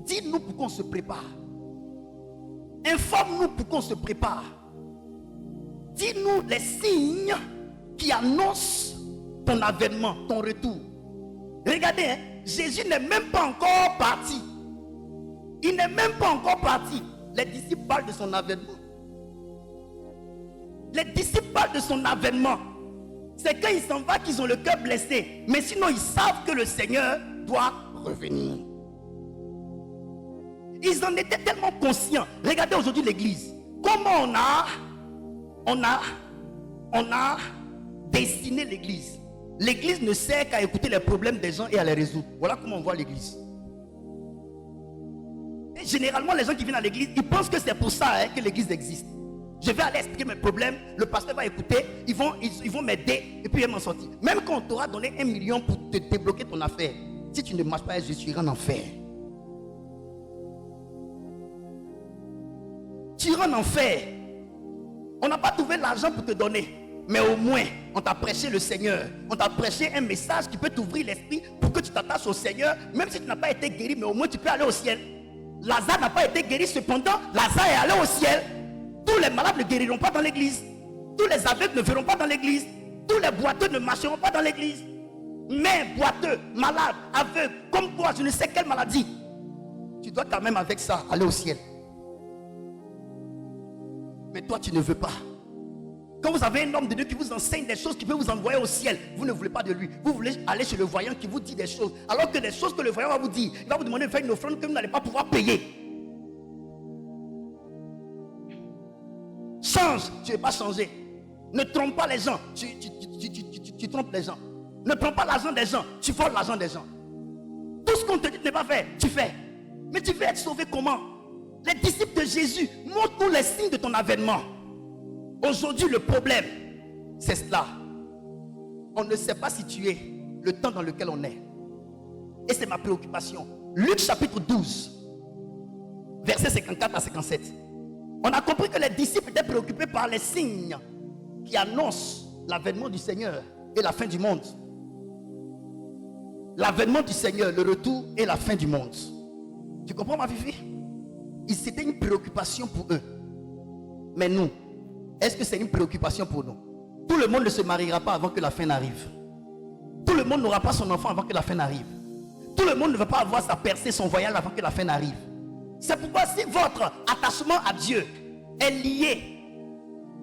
Dis-nous pourquoi on se prépare. Informe-nous pourquoi on se prépare. Dis-nous les signes qui annoncent ton avènement, ton retour. Regardez, hein, Jésus n'est même pas encore parti. Il n'est même pas encore parti. Les disciples parlent de son avènement. Les disciples parlent de son avènement. C'est quand il s'en va qu'ils ont le cœur blessé. Mais sinon, ils savent que le Seigneur doit revenir. Ils en étaient tellement conscients. Regardez aujourd'hui l'église. Comment on a dessiné l'église. L'église ne sert qu'à écouter les problèmes des gens et à les résoudre. Voilà comment on voit l'église. Et généralement, les gens qui viennent à l'église, ils pensent que c'est pour ça que l'église existe. Je vais aller expliquer mes problèmes, le pasteur va écouter, ils vont m'aider et puis ils vont m'en sortir. Même quand on t'aura donné 1 million pour te débloquer ton affaire, si tu ne marches pas, je suis en enfer. Tu iras en enfer. On n'a pas trouvé l'argent pour te donner, mais au moins, on t'a prêché le Seigneur. On t'a prêché un message qui peut t'ouvrir l'esprit pour que tu t'attaches au Seigneur, même si tu n'as pas été guéri, mais au moins tu peux aller au ciel. Lazare n'a pas été guéri, cependant, Lazare est allé au ciel. Tous les malades ne guériront pas dans l'église. Tous les aveugles ne verront pas dans l'église. Tous les boiteux ne marcheront pas dans l'église. Mais boiteux, malades, aveugles, comme toi, je ne sais quelle maladie, tu dois quand même avec ça aller au ciel. Mais toi, tu ne veux pas. Quand vous avez un homme de Dieu qui vous enseigne des choses qui peut vous envoyer au ciel, vous ne voulez pas de lui. Vous voulez aller chez le voyant qui vous dit des choses. Alors que les choses que le voyant va vous dire, il va vous demander de faire une offrande que vous n'allez pas pouvoir payer. Change, tu ne veux pas changer. Ne trompe pas les gens, tu trompes les gens. Ne prends pas l'argent des gens, tu voles l'argent des gens. Tout ce qu'on te dit de ne pas faire, tu fais. Mais tu veux être sauvé comment? Les disciples de Jésus montrent-nous les signes de ton avènement. Aujourd'hui, le problème, c'est cela. On ne sait pas situer le temps dans lequel on est. Et c'est ma préoccupation. Luc chapitre 12, versets 54 à 57. On a compris que les disciples étaient préoccupés par les signes qui annoncent l'avènement du Seigneur et la fin du monde. L'avènement du Seigneur, le retour et la fin du monde. Tu comprends ma fifi? C'était une préoccupation pour eux. Mais nous, est-ce que c'est une préoccupation pour nous? Tout le monde ne se mariera pas avant que la fin n'arrive. Tout le monde n'aura pas son enfant avant que la fin n'arrive. Tout le monde ne va pas avoir sa percée, son voyage avant que la fin n'arrive. C'est pourquoi si votre attachement à Dieu est lié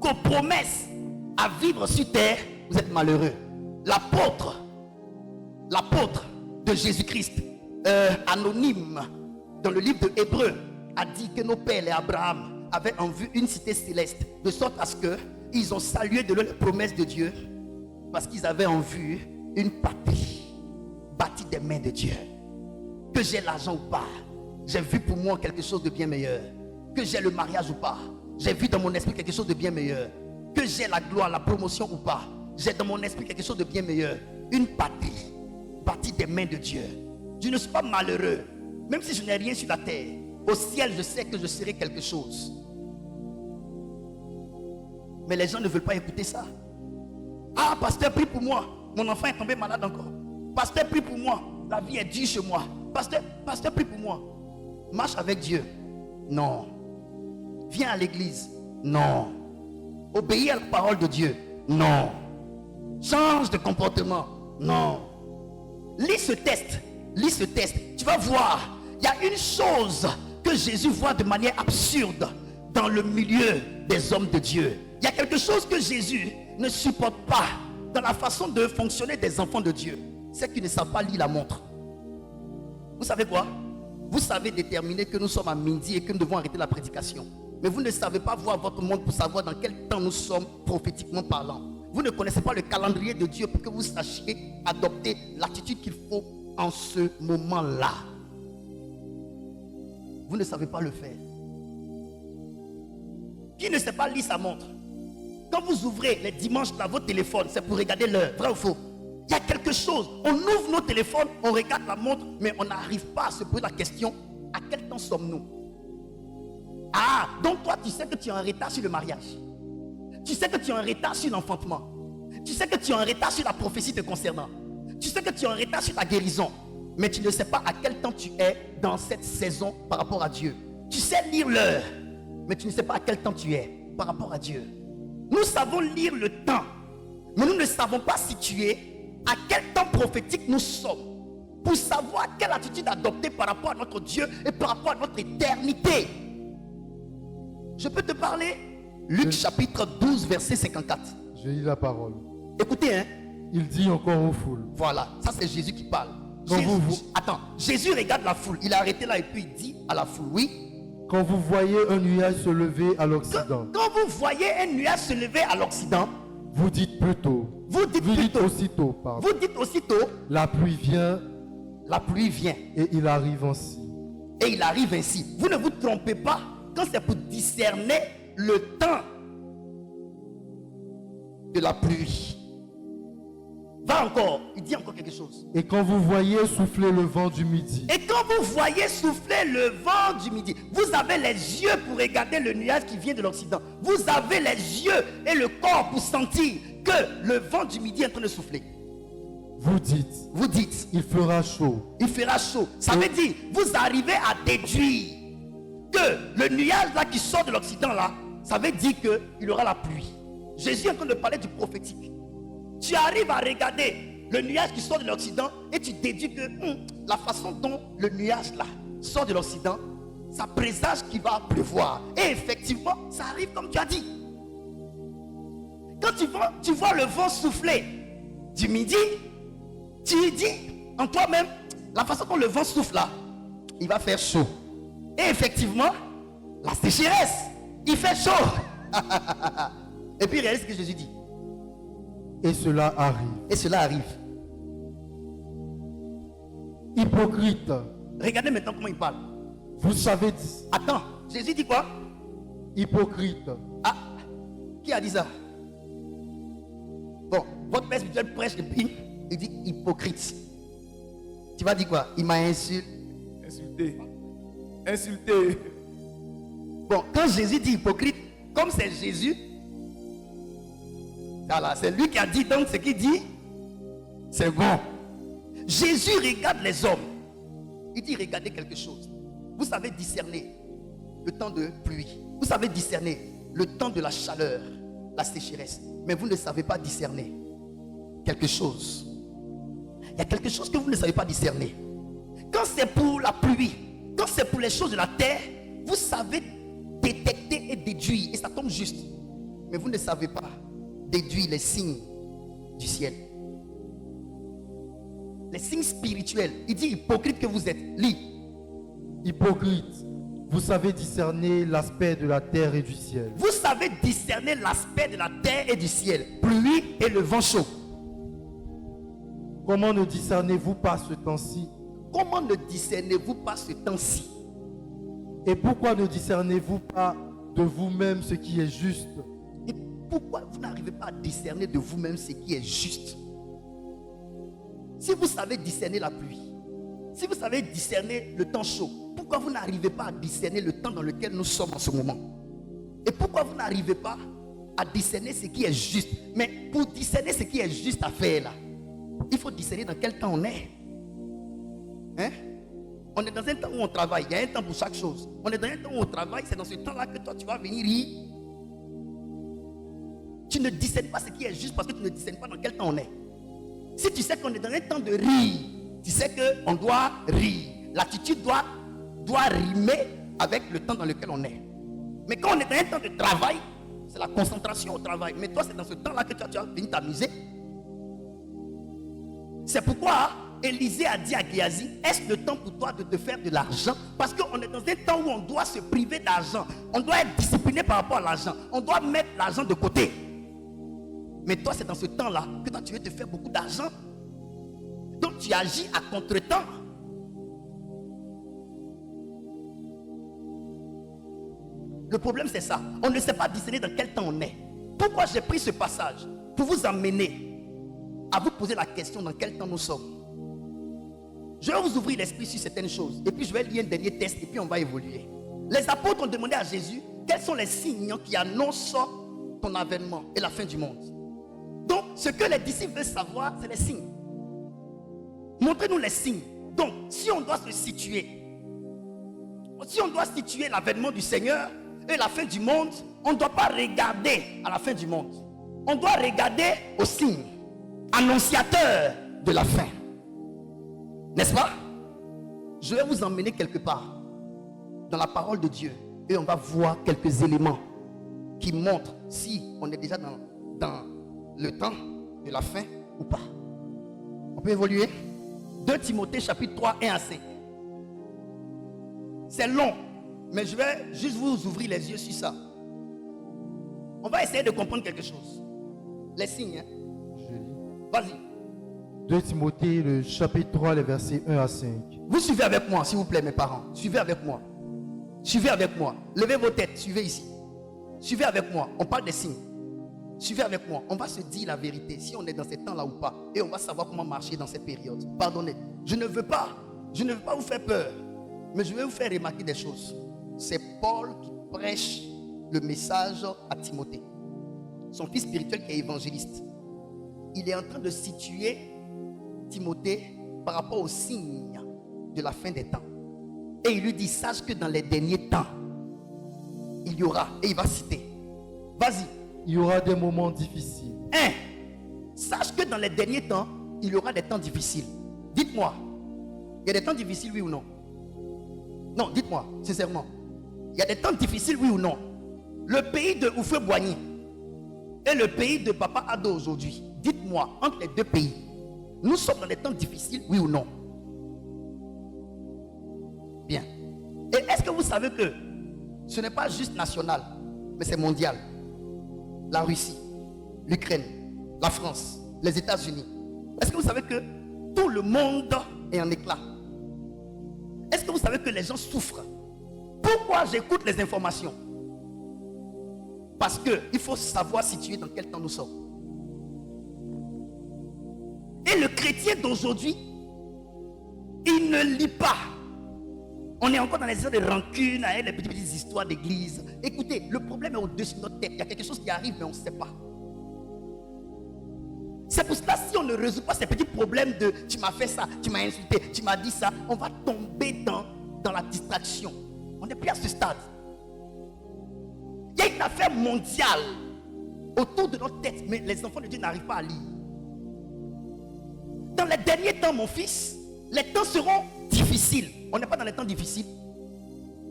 qu'aux promesses à vivre sur terre, vous êtes malheureux. L'apôtre de Jésus-Christ, anonyme, dans le livre de Hébreux, a dit que nos pères et Abraham avaient en vue une cité céleste, de sorte à ce qu'ils ont salué de leur les promesses de Dieu, parce qu'ils avaient en vue une patrie bâtie des mains de Dieu. Que j'ai l'argent ou pas, j'ai vu pour moi quelque chose de bien meilleur. Que j'ai le mariage ou pas, j'ai vu dans mon esprit quelque chose de bien meilleur. Que j'ai la gloire, la promotion ou pas, j'ai dans mon esprit quelque chose de bien meilleur. Une patrie bâtie des mains de Dieu. Je ne suis pas malheureux, même si je n'ai rien sur la terre. Au ciel, je sais que je serai quelque chose. Mais les gens ne veulent pas écouter ça. Ah, pasteur, prie pour moi. Mon enfant est tombé malade encore. Pasteur, prie pour moi. La vie est dure chez moi. Pasteur, prie pour moi. Marche avec Dieu. Non. Viens à l'église. Non. Obéis à la parole de Dieu. Non. Change de comportement. Non. Lis ce test. Lis ce test. Tu vas voir. Il y a une chose que Jésus voit de manière absurde dans le milieu des hommes de Dieu. Il y a quelque chose que Jésus ne supporte pas dans la façon de fonctionner des enfants de Dieu. C'est qu'ils ne savent pas lire la montre. Vous savez quoi? Vous savez déterminer que nous sommes à midi et que nous devons arrêter la prédication. Mais vous ne savez pas voir votre monde pour savoir dans quel temps nous sommes prophétiquement parlant. Vous ne connaissez pas le calendrier de Dieu pour que vous sachiez adopter l'attitude qu'il faut en ce moment-là. Vous ne savez pas le faire. Qui ne sait pas lire sa montre? Quand vous ouvrez les dimanches dans votre téléphone, c'est pour regarder l'heure, vrai ou faux? Il y a quelque chose. On ouvre nos téléphones, on regarde la montre, mais on n'arrive pas à se poser la question, à quel temps sommes-nous? Ah, donc toi, tu sais que tu es en retard sur le mariage. Tu sais que tu es en retard sur l'enfantement. Tu sais que tu es en retard sur la prophétie te concernant. Tu sais que tu es en retard sur ta guérison. Mais tu ne sais pas à quel temps tu es dans cette saison par rapport à Dieu. Tu sais lire l'heure, mais tu ne sais pas à quel temps tu es par rapport à Dieu. Nous savons lire le temps, mais nous ne savons pas situer à quel temps prophétique nous sommes, pour savoir quelle attitude adopter par rapport à notre Dieu et par rapport à notre éternité. Je peux te parler? Luc chapitre 12, verset 54. Je lis la parole. Écoutez, hein. Il dit encore aux foules. Voilà, ça c'est Jésus qui parle. Quand Attends, Jésus regarde la foule. Il est arrêté là et puis il dit à la foule, oui. Quand vous voyez un nuage se lever à l'Occident, Quand vous voyez un nuage se lever à l'Occident, vous dites plutôt, vous dites aussitôt, pardon, vous dites aussitôt, la pluie vient la pluie vient. et il arrive ainsi. Et il arrive ainsi. Vous ne vous trompez pas quand c'est pour discerner le temps de la pluie. Va encore, il dit encore quelque chose. Et quand vous voyez souffler le vent du midi, Et quand vous voyez souffler le vent du midi, vous avez les yeux pour regarder le nuage qui vient de l'Occident. Vous avez les yeux et le corps pour sentir que le vent du midi est en train de souffler. vous dites, Il fera chaud. fera chaud. Ça veut dire, vous arrivez à déduire que le nuage là qui sort de l'Occident là, ça veut dire qu'il y aura la pluie. Jésus est en train de parler du prophétique. Tu arrives à regarder le nuage qui sort de l'Occident et tu déduis que la façon dont le nuage là sort de l'Occident, ça présage qu'il va pleuvoir. Et effectivement, ça arrive comme tu as dit. Quand tu vois le vent souffler du midi, tu dis en toi-même, la façon dont le vent souffle là, il va faire chaud. Et effectivement, la sécheresse, il fait chaud. Et puis réalise ce que Jésus dit. Et cela arrive. Et cela arrive. Hypocrite, Regardez maintenant comment il parle. vous savez, Attends, Jésus dit quoi? hypocrite, Ah, qui a dit ça? Bon, votre père spirituel prêche et puis il dit hypocrite. Tu vas dire quoi? Il m'a insulté. Insulté. Bon, quand Jésus dit hypocrite, comme c'est Jésus, voilà, c'est lui qui a dit, donc ce qu'il dit, c'est bon. Jésus regarde les hommes. Il dit, regardez quelque chose. Vous savez discerner le temps de pluie. Vous savez discerner le temps de la chaleur, la sécheresse. Mais vous ne savez pas discerner quelque chose. Il y a quelque chose que vous ne savez pas discerner. Quand c'est pour la pluie, quand c'est pour les choses de la terre, vous savez détecter et déduire. Et ça tombe juste. Mais vous ne savez pas déduire les signes du ciel. Les signes spirituels. Il dit hypocrite que vous êtes. Lis. hypocrite, vous savez discerner l'aspect de la terre et du ciel. Vous savez discerner l'aspect de la terre et du ciel. Pluie et le vent chaud. Comment ne discernez-vous pas ce temps-ci? Comment ne discernez-vous pas ce temps-ci? Et pourquoi ne discernez-vous pas de vous-même ce qui est juste? Et pourquoi vous n'arrivez pas à discerner de vous-même ce qui est juste? Si vous savez discerner la pluie, si vous savez discerner le temps chaud, pourquoi vous n'arrivez pas à discerner le temps dans lequel nous sommes en ce moment? Et pourquoi vous n'arrivez pas à discerner ce qui est juste? Mais pour discerner ce qui est juste à faire là, il faut discerner dans quel temps on est. Hein? On est dans un temps où on travaille, il y a un temps pour chaque chose. On est dans un temps où on travaille, c'est dans ce temps-là que toi tu vas venir rire. Tu ne discernes pas ce qui est juste parce que tu ne discernes pas dans quel temps on est. Si tu sais qu'on est dans un temps de rire, tu sais qu'on doit rire. L'attitude doit rimer avec le temps dans lequel on est. Mais quand on est dans un temps de travail, c'est la concentration au travail. Mais toi, c'est dans ce temps-là que tu vas venir t'amuser. C'est pourquoi Élisée a dit à Géasi, est-ce le temps pour toi de te faire de l'argent? Parce qu'on est dans un temps où on doit se priver d'argent. On doit être discipliné par rapport à l'argent. On doit mettre l'argent de côté. Mais toi, c'est dans ce temps-là que toi, tu veux te faire beaucoup d'argent. Donc, tu agis à contre-temps. Le problème, c'est ça. On ne sait pas discerner dans quel temps on est. Pourquoi j'ai pris ce passage? Pour vous amener à vous poser la question dans quel temps nous sommes. Je vais vous ouvrir l'esprit sur certaines choses. Et puis, je vais lire un dernier test et puis on va évoluer. Les apôtres ont demandé à Jésus quels sont les signes qui annoncent ton avènement et la fin du monde. Donc, ce que les disciples veulent savoir, c'est les signes. Montrez-nous les signes. Donc, si on doit se situer, si on doit situer l'avènement du Seigneur et la fin du monde, on ne doit pas regarder à la fin du monde. On doit regarder aux signes. annonciateur de la fin. N'est-ce pas? Je vais vous emmener quelque part dans la parole de Dieu et on va voir quelques éléments qui montrent si on est déjà dans le temps de la fin ou pas. On peut évoluer. 2 Timothée chapitre 3, 1 à 5. C'est long, mais je vais juste vous ouvrir les yeux sur ça. On va essayer de comprendre quelque chose. Les signes, hein? Je lis. Vas-y. 2 Timothée, le chapitre 3, les versets 1 à 5. Vous suivez avec moi, s'il vous plaît, mes parents. Suivez avec moi. Suivez avec moi. Levez vos têtes, suivez ici. Suivez avec moi. On parle des signes. Suivez avec moi. On va se dire la vérité, si on est dans ces temps-là ou pas. Et on va savoir comment marcher dans cette période. Pardonnez. Je ne veux pas vous faire peur. Mais je vais vous faire remarquer des choses. C'est Paul qui prêche le message à Timothée. Son fils spirituel qui est évangéliste. Il est en train de situer Timothée par rapport aux signes de la fin des temps. Et il lui dit, sache que dans les derniers temps, il y aura, et il va citer. Vas-y. Il y aura des moments difficiles. Sache que dans les derniers temps, il y aura des temps difficiles. Dites-moi, il y a des temps difficiles, oui ou non? Non, dites-moi, sincèrement. Il y a des temps difficiles, oui ou non? Le pays de Oufoué-Boigny et le pays de Papa Ado aujourd'hui, dites-moi, entre les deux pays, nous sommes dans des temps difficiles, oui ou non? Bien. Et est-ce que vous savez que ce n'est pas juste national, mais c'est mondial? La Russie, l'Ukraine, la France, les États-Unis. Est-ce que vous savez que tout le monde est en éclat? Est-ce que vous savez que les gens souffrent? Pourquoi j'écoute les informations? Parce qu'il faut savoir situer dans quel temps nous sommes. Et le chrétien d'aujourd'hui, il ne lit pas. On est encore dans les histoires de rancune, avec les petites histoires d'église. Écoutez, le problème est au-dessus de notre tête. Il y a quelque chose qui arrive, mais on ne sait pas. C'est pour cela, si on ne résout pas ces petits problèmes de tu m'as fait ça, tu m'as insulté, tu m'as dit ça, on va tomber dans la distraction. On n'est plus à ce stade. Il y a une affaire mondiale autour de notre tête, mais les enfants de Dieu n'arrivent pas à lire. Dans les derniers temps, mon fils, les temps seront difficiles. On n'est pas dans les temps difficiles.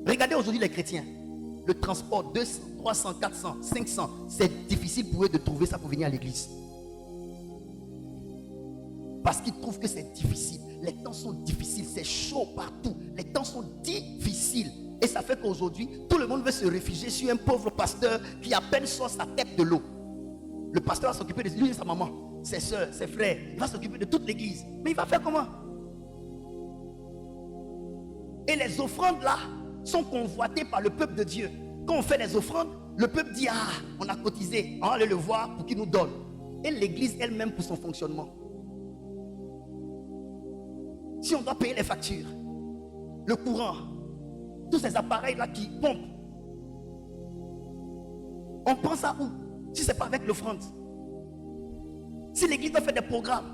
Regardez aujourd'hui les chrétiens. Le transport 200, 300, 400, 500, c'est difficile pour eux de trouver ça pour venir à l'église. Parce qu'ils trouvent que c'est difficile. Les temps sont difficiles, c'est chaud partout. Les temps sont difficiles. Et ça fait qu'aujourd'hui, tout le monde veut se réfugier sur un pauvre pasteur qui à peine sort sa tête de l'eau. Le pasteur va s'occuper de lui et sa maman, ses soeurs, ses frères. Il va s'occuper de toute l'église. Mais il va faire comment? Et les offrandes là sont convoitées par le peuple de Dieu. Quand on fait les offrandes, le peuple dit, ah, on a cotisé, on va aller le voir pour qu'il nous donne. Et l'église elle-même pour son fonctionnement. Si on doit payer les factures, le courant, tous ces appareils là qui pompent, on pense à où? Si ce n'est pas avec l'offrande. Si l'église doit faire des programmes,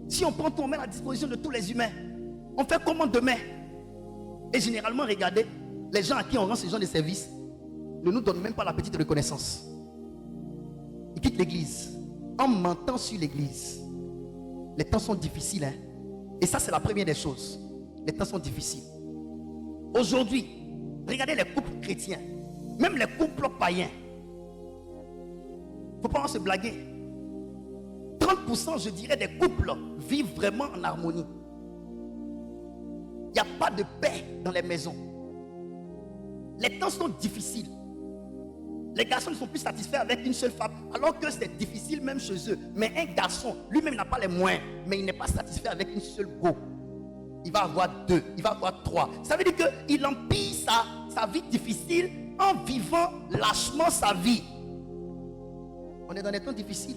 si on prend tout, on met à la disposition de tous les humains, on fait comment demain? Et généralement, regardez, les gens à qui on rend ce genre de service ne nous donnent même pas la petite reconnaissance. Ils quittent l'église en mentant sur l'église. Les temps sont difficiles, hein? Et ça, c'est la première des choses. Les temps sont difficiles. Aujourd'hui, regardez les couples chrétiens, même les couples païens. Il ne faut pas se blaguer. 30%, je dirais, des couples vivent vraiment en harmonie. Il n'y a pas de paix dans les maisons. Les temps sont difficiles. Les garçons ne sont plus satisfaits avec une seule femme, alors que c'est difficile même chez eux. Mais un garçon, lui-même n'a pas les moyens, mais il n'est pas satisfait avec une seule go. Il va avoir 2, il va avoir 3. Ça veut dire qu'il empire sa vie difficile en vivant lâchement sa vie. On est dans des temps difficiles.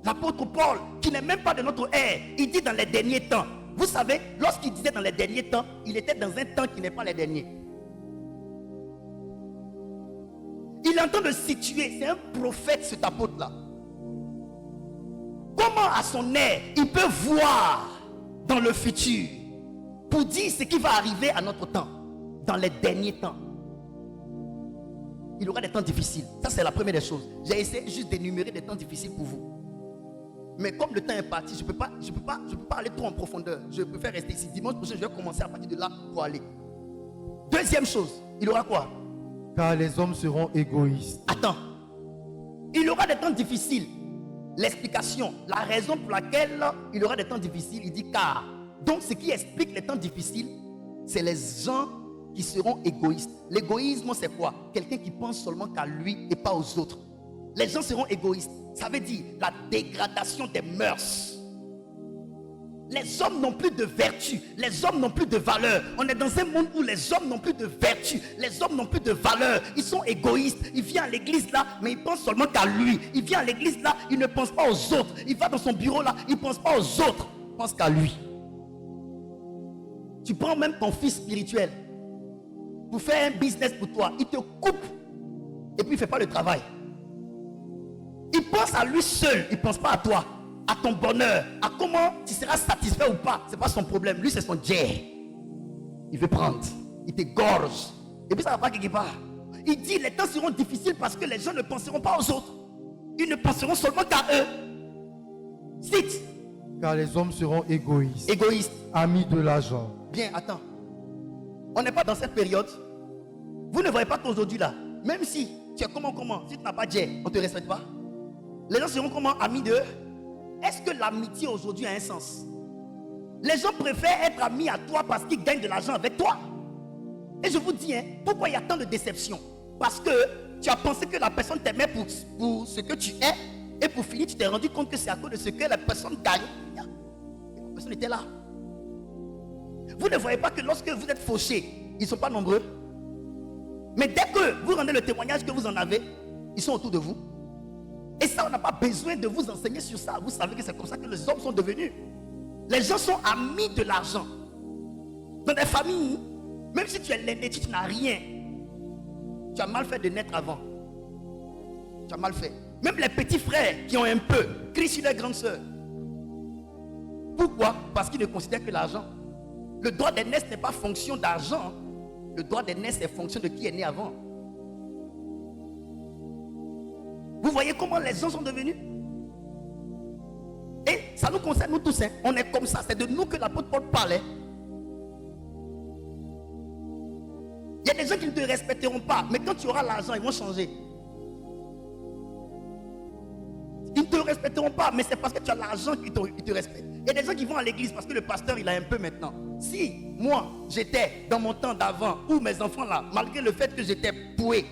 L'apôtre Paul, qui n'est même pas de notre ère, il dit dans les derniers temps. Vous savez, lorsqu'il disait dans les derniers temps, il était dans un temps qui n'est pas les derniers. Il est en train de situer, c'est un prophète cet apôtre-là. Comment à son ère, il peut voir dans le futur pour dire ce qui va arriver à notre temps, dans les derniers temps. Il y aura des temps difficiles. Ça, c'est la première des choses. J'ai essayé juste d'énumérer des temps difficiles pour vous. Mais comme le temps est parti, je peux pas aller trop en profondeur. Je préfère rester ici. Dimanche prochain, je vais commencer à partir de là pour aller. Deuxième chose, il aura quoi? Car les hommes seront égoïstes. Attends. Il aura des temps difficiles. L'explication, la raison pour laquelle il aura des temps difficiles, il dit car. Donc ce qui explique les temps difficiles, c'est les gens qui seront égoïstes. L'égoïsme, c'est quoi? Quelqu'un qui pense seulement qu'à lui et pas aux autres. Les gens seront égoïstes. Ça veut dire la dégradation des mœurs. Les hommes n'ont plus de vertu. Les hommes n'ont plus de valeur. On est dans un monde où les hommes n'ont plus de vertu. Les hommes n'ont plus de valeur. Ils sont égoïstes. Il vient à l'église là, mais il pense seulement qu'à lui. Il vient à l'église là, il ne pense pas aux autres. Il va dans son bureau là, il ne pense pas aux autres. Il pense qu'à lui. Tu prends même ton fils spirituel pour faire un business pour toi. Il te coupe et puis il ne fait pas le travail. Il pense à lui seul. Il ne pense pas à toi, à ton bonheur, à comment tu seras satisfait ou pas. Ce n'est pas son problème. Lui, c'est son jet. Il veut prendre. Il t'égorge. Et puis ça ne va pas quelque part. Il dit les temps seront difficiles parce que les gens ne penseront pas aux autres. Ils ne penseront seulement qu'à eux. Cite. Car les hommes seront égoïstes. Égoïstes. Amis de l'argent. Bien, attends. On n'est pas dans cette période. Vous ne voyez pas qu'aujourd'hui là, même si tu es comment, si tu n'as pas de jet, on ne te respecte pas. Les gens seront comment? Amis d'eux. Est-ce que l'amitié aujourd'hui a un sens? Les gens préfèrent être amis à toi parce qu'ils gagnent de l'argent avec toi. Et je vous dis, pourquoi il y a tant de déception? Parce que tu as pensé que la personne t'aimait pour ce que tu es. Et pour finir, tu t'es rendu compte que c'est à cause de ce que la personne gagne. Et la personne était là. Vous ne voyez pas que lorsque vous êtes fauchés, ils ne sont pas nombreux. Mais dès que vous rendez le témoignage que vous en avez, ils sont autour de vous. Et ça, on n'a pas besoin de vous enseigner sur ça. Vous savez que c'est comme ça que les hommes sont devenus. Les gens sont amis de l'argent. Dans des familles, même si tu es l'aîné, tu n'as rien. Tu as mal fait de naître avant. Tu as mal fait. Même les petits frères qui ont un peu crient sur les grandes sœurs. Pourquoi? Parce qu'ils ne considèrent que l'argent. Le droit d'aînesse n'est pas fonction d'argent. Le droit d'aînesse est fonction de qui est né avant. Vous voyez comment les gens sont devenus? Et ça nous concerne nous tous. On est comme ça. C'est de nous que l'apôtre Paul parlait. Il y a des gens qui ne te respecteront pas. Mais quand tu auras l'argent, ils vont changer. Ils ne te respecteront pas. Mais c'est parce que tu as l'argent qu'ils te respectent. Il y a des gens qui vont à l'église parce que le pasteur, il a un peu maintenant. Si moi, j'étais dans mon temps d'avant, ou mes enfants là, malgré le fait que j'étais poué,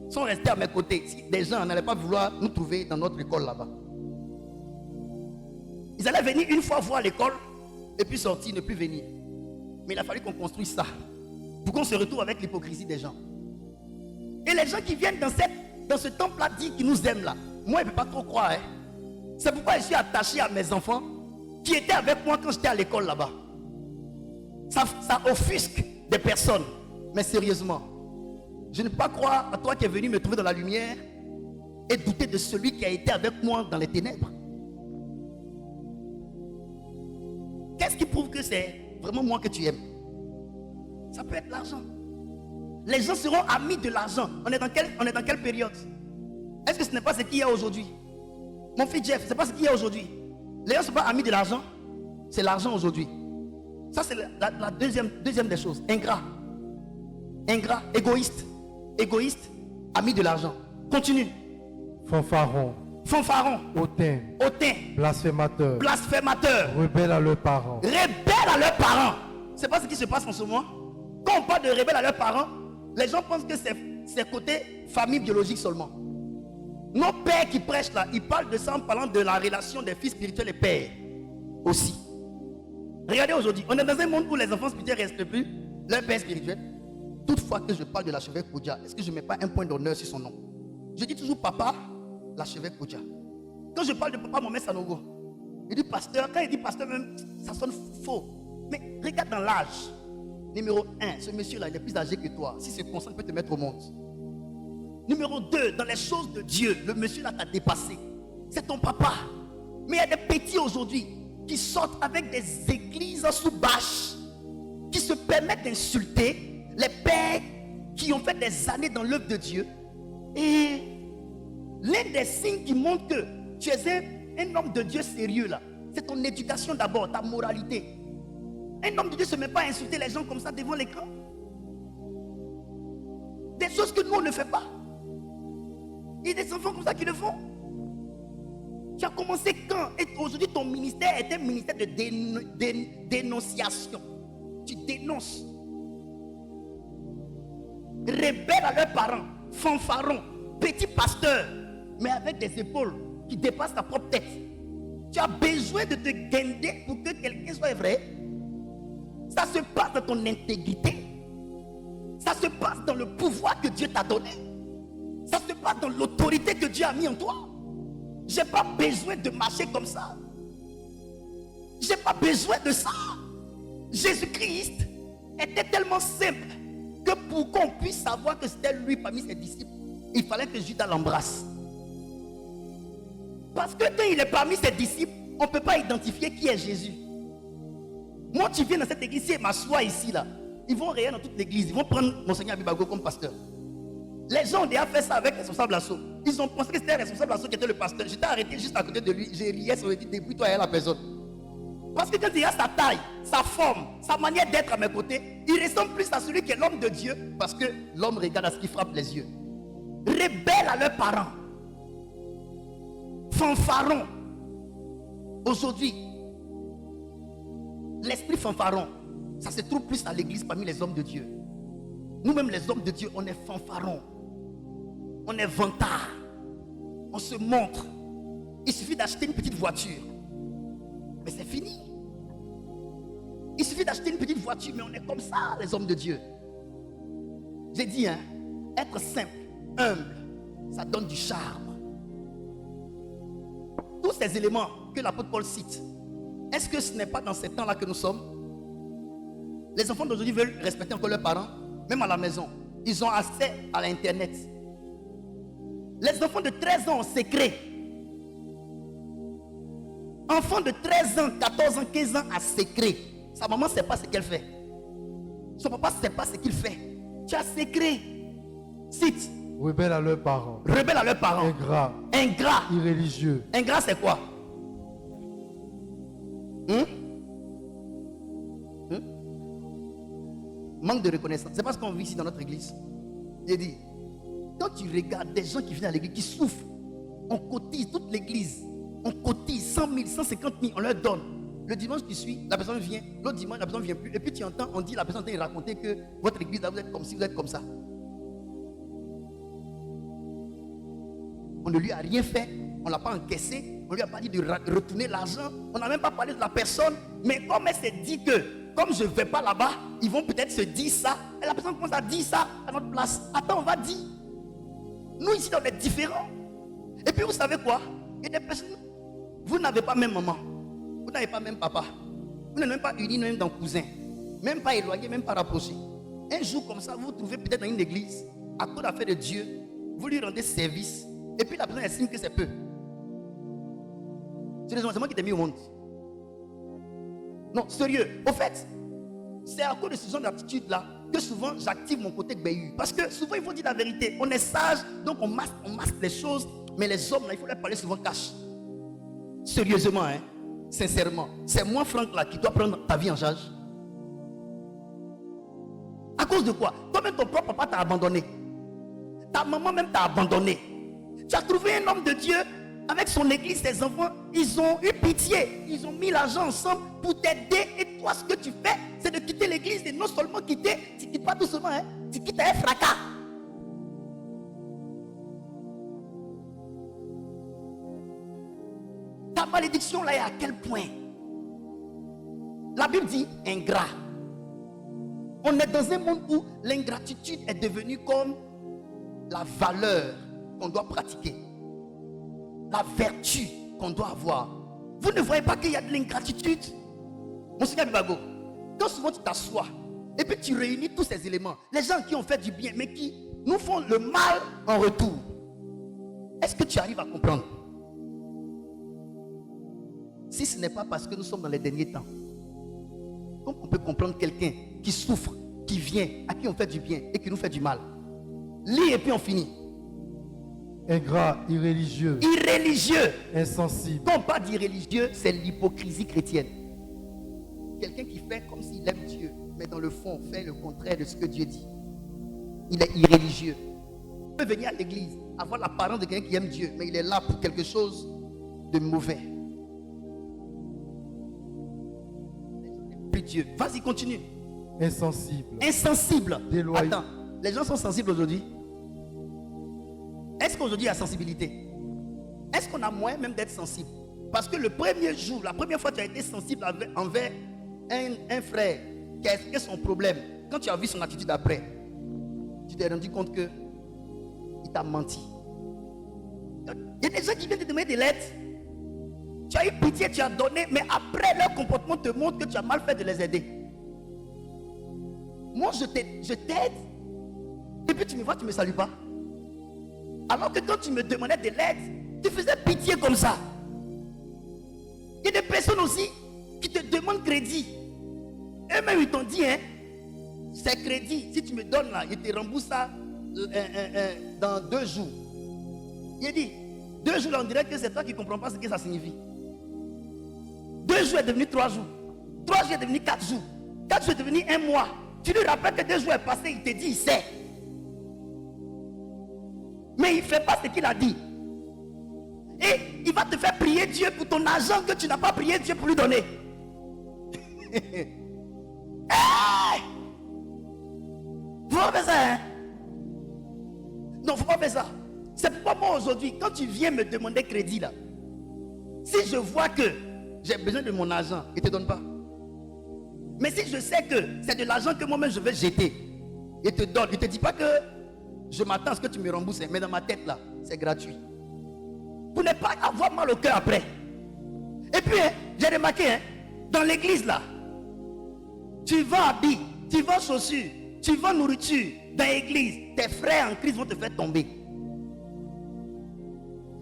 sont restés à mes côtés, si des gens n'allaient pas vouloir nous trouver dans notre école là-bas. Ils allaient venir une fois voir l'école et puis sortir, ne plus venir. Mais il a fallu qu'on construise ça pour qu'on se retrouve avec l'hypocrisie des gens. Et les gens qui viennent dans ce temple-là disent qu'ils nous aiment là. Moi, je ne peux pas trop croire. C'est pourquoi je suis attaché à mes enfants qui étaient avec moi quand j'étais à l'école là-bas. Ça offusque des personnes. Mais sérieusement, je ne peux pas croire à toi qui es venu me trouver dans la lumière et douter de celui qui a été avec moi dans les ténèbres. Qu'est-ce qui prouve que c'est vraiment moi que tu aimes? Ça peut être l'argent. Les gens seront amis de l'argent. On est dans quelle période? Est-ce que ce n'est pas ce qu'il y a aujourd'hui? Mon fils Jeff, ce n'est pas ce qu'il y a aujourd'hui. Les gens ne sont pas amis de l'argent. C'est l'argent aujourd'hui. Ça, c'est la deuxième des choses. Ingrat, égoïste, ami de l'argent. Continue. Fanfaron, hautain, blasphémateur, rebelles à leurs parents. C'est pas ce qui se passe en ce moment. Quand on parle de rebelles à leurs parents, les gens pensent que c'est côté famille biologique seulement. Nos pères qui prêchent là, ils parlent de ça en parlant de la relation des fils spirituels et pères aussi. Regardez aujourd'hui, on est dans un monde où les enfants spirituels ne restent plus leur père spirituel. Toutefois que je parle de l'archevêque Kodja, est-ce que je ne mets pas un point d'honneur sur son nom? Je dis toujours papa, l'archevêque Kodja. Quand je parle de papa Mohamed Sanogo, il dit pasteur. Quand il dit pasteur même, ça sonne faux. Mais regarde dans l'âge. Numéro 1, ce monsieur-là, il est plus âgé que toi. Si ce conseil peut te mettre au monde. Numéro 2, dans les choses de Dieu, le monsieur là t'a dépassé. C'est ton papa. Mais il y a des petits aujourd'hui qui sortent avec des églises sous bâche, qui se permettent d'insulter les pères qui ont fait des années dans l'œuvre de Dieu. Et l'un des signes qui montre que tu es un homme de Dieu sérieux là, c'est ton éducation d'abord, ta moralité. Un homme de Dieu ne se met pas à insulter les gens comme ça devant l'écran. Des choses que nous on ne fait pas. Il y a des enfants comme ça qui le font. Tu as commencé quand? Et aujourd'hui ton ministère est un ministère de dénonciation. Tu dénonces. Rebelles à leurs parents, fanfarons, petits pasteurs, mais avec des épaules qui dépassent ta propre tête. Tu as besoin de te guinder pour que quelqu'un soit vrai. Ça se passe dans ton intégrité. Ça se passe dans le pouvoir que Dieu t'a donné. Ça se passe dans l'autorité que Dieu a mis en toi. J'ai pas besoin de marcher comme ça. J'ai pas besoin de ça. Jésus-Christ était tellement simple que pour qu'on puisse savoir que c'était lui parmi ses disciples, il fallait que Judas l'embrasse. Parce que quand il est parmi ses disciples, on ne peut pas identifier qui est Jésus. Moi, tu viens dans cette église et m'assois ici là. Ils vont rayonner dans toute l'église. Ils vont prendre Monseigneur Abibago comme pasteur. Les gens ont déjà fait ça avec responsable Asso. Ils ont pensé que c'était responsable Asso qui était le pasteur. J'étais arrêté juste à côté de lui. J'ai riais sur le dit depuis toi et la personne. Parce que quand il a sa taille, sa forme, sa manière d'être à mes côtés, il ressemble plus à celui qui est l'homme de Dieu. Parce que l'homme regarde à ce qui frappe les yeux. Rebelles à leurs parents. Fanfarons. Aujourd'hui, l'esprit fanfaron, ça se trouve plus à l'église parmi les hommes de Dieu. Nous-mêmes les hommes de Dieu, on est fanfarons. On est vantards. On se montre. Il suffit d'acheter une petite voiture. Mais c'est fini. Il suffit d'acheter une petite voiture, mais on est comme ça, les hommes de Dieu. J'ai dit, hein, être simple, humble, ça donne du charme. Tous ces éléments que l'apôtre Paul cite, est-ce que ce n'est pas dans ces temps-là que nous sommes? Les enfants d'aujourd'hui veulent respecter encore leurs parents, même à la maison. Ils ont accès à l'internet. Les enfants de 13 ans ont secret. Enfant de 13 ans, 14 ans, 15 ans a secret. Sa maman ne sait pas ce qu'elle fait. Son papa ne sait pas ce qu'il fait. Tu as secret. Cite. Rebelles à leurs parents. Rebelles à leurs parents. Ingrats. Ingrat. Irréligieux. Ingrat, c'est quoi? Manque de reconnaissance. C'est parce qu'on vit ici dans notre église. J'ai dit, quand tu regardes des gens qui viennent à l'église, qui souffrent, on cotise toute l'église. On cotise 100 000, 150 000, on leur donne. Le dimanche qui suit, la personne vient. L'autre dimanche, la personne ne vient plus. Et puis tu entends, on dit, la personne t'a raconté que votre église, là, vous êtes comme si, vous êtes comme ça. On ne lui a rien fait. On ne l'a pas encaissé. On ne lui a pas dit de retourner l'argent. On n'a même pas parlé de la personne. Mais comme elle s'est dit que, comme je ne vais pas là-bas, ils vont peut-être se dire ça. Et la personne commence à dire ça à notre place. Attends, on va dire. Nous ici, on est différents. Et puis vous savez quoi? Il y a des personnes. Vous n'avez pas même maman. Vous n'avez pas même papa. Vous n'êtes même pas unis, même dans cousin. Même pas éloigné, même pas rapproché. Un jour comme ça, vous vous trouvez peut-être dans une église, à cause d'affaires de Dieu, vous lui rendez service, et puis la personne estime que c'est peu. C'est moi qui t'ai mis au monde. Non, sérieux. Au fait, c'est à cause de ce genre d'attitude-là que souvent j'active mon côté béhu. Parce que souvent il faut dire la vérité. On est sage, donc on masque les choses, mais les hommes, là, il faut leur parler souvent cash. Sérieusement, hein, sincèrement, c'est moi Franck là qui dois prendre ta vie en charge. À cause de quoi? Toi-même ton propre papa t'a abandonné. Ta maman même t'a abandonné. Tu as trouvé un homme de Dieu avec son église, ses enfants, ils ont eu pitié. Ils ont mis l'argent ensemble pour t'aider. Et toi, ce que tu fais, c'est de quitter l'église. Et non seulement quitter, tu ne quittes pas tout seulement, hein, tu quittes un fracas. Ta malédiction là est à quel point? La Bible dit ingrat. On est dans un monde où l'ingratitude est devenue comme la valeur qu'on doit pratiquer, la vertu qu'on doit avoir. Vous ne voyez pas qu'il y a de l'ingratitude? Monseigneur Abibago, quand souvent tu t'assois et puis tu réunis tous ces éléments, les gens qui ont fait du bien mais qui nous font le mal en retour, est-ce que tu arrives à comprendre? Si ce n'est pas parce que nous sommes dans les derniers temps, comment on peut comprendre quelqu'un qui souffre, qui vient, à qui on fait du bien et qui nous fait du mal? Lis et puis on finit. Ingrat, irréligieux, irréligieux. insensible, Quand on parle d'irréligieux, c'est l'hypocrisie chrétienne. Quelqu'un qui fait comme s'il aime Dieu, mais dans le fond, fait le contraire de ce que Dieu dit. Il est irréligieux. Il peut venir à l'église, avoir l'apparence de quelqu'un qui aime Dieu, mais il est là pour quelque chose de mauvais. Plus Dieu. Vas-y, continue. insensible, Insensible. Déloyé. Attends, les gens sont sensibles aujourd'hui. Est-ce qu'aujourd'hui il y a sensibilité? Est-ce qu'on a moins même d'être sensible? Parce que le premier jour, la première fois que tu as été sensible envers un frère qui a expliqué son problème, quand tu as vu son attitude après, tu t'es rendu compte que il t'a menti. Il y a des gens qui viennent te demander des lettres. Tu as eu pitié, tu as donné, mais après leur comportement te montre que tu as mal fait de les aider. Moi, je t'aide, et puis tu me vois, tu ne me salues pas. Alors que quand tu me demandais de l'aide, tu faisais pitié comme ça. Il y a des personnes aussi qui te demandent crédit. Eux-mêmes, ils t'ont dit, hein, c'est crédit. Si tu me donnes là, ils te remboursent ça dans 2 jours. Il a dit, 2 jours là, on dirait que c'est toi qui ne comprends pas ce que ça signifie. 2 jours est devenu 3 jours. 3 jours est devenu 4 jours. 4 jours est devenu 1 mois. Tu lui rappelles que 2 jours est passé, il te dit, il sait. Mais il ne fait pas ce qu'il a dit. Et il va te faire prier Dieu pour ton argent que tu n'as pas prié Dieu pour lui donner. Hey! Faut pas faire ça, hein? Non, faut pas faire ça. C'est pourquoi moi aujourd'hui, quand tu viens me demander crédit là, si je vois que j'ai besoin de mon argent, il ne te donne pas. Mais si je sais que c'est de l'argent que moi-même je vais jeter, il te donne. Il ne te dit pas que je m'attends à ce que tu me rembourses, mais dans ma tête là, c'est gratuit. Pour ne pas avoir mal au cœur après. Et puis, hein, j'ai remarqué, hein, dans l'église là, tu vends habits, tu vends chaussures, tu vends nourriture. Dans l'église, tes frères en Christ vont te faire tomber.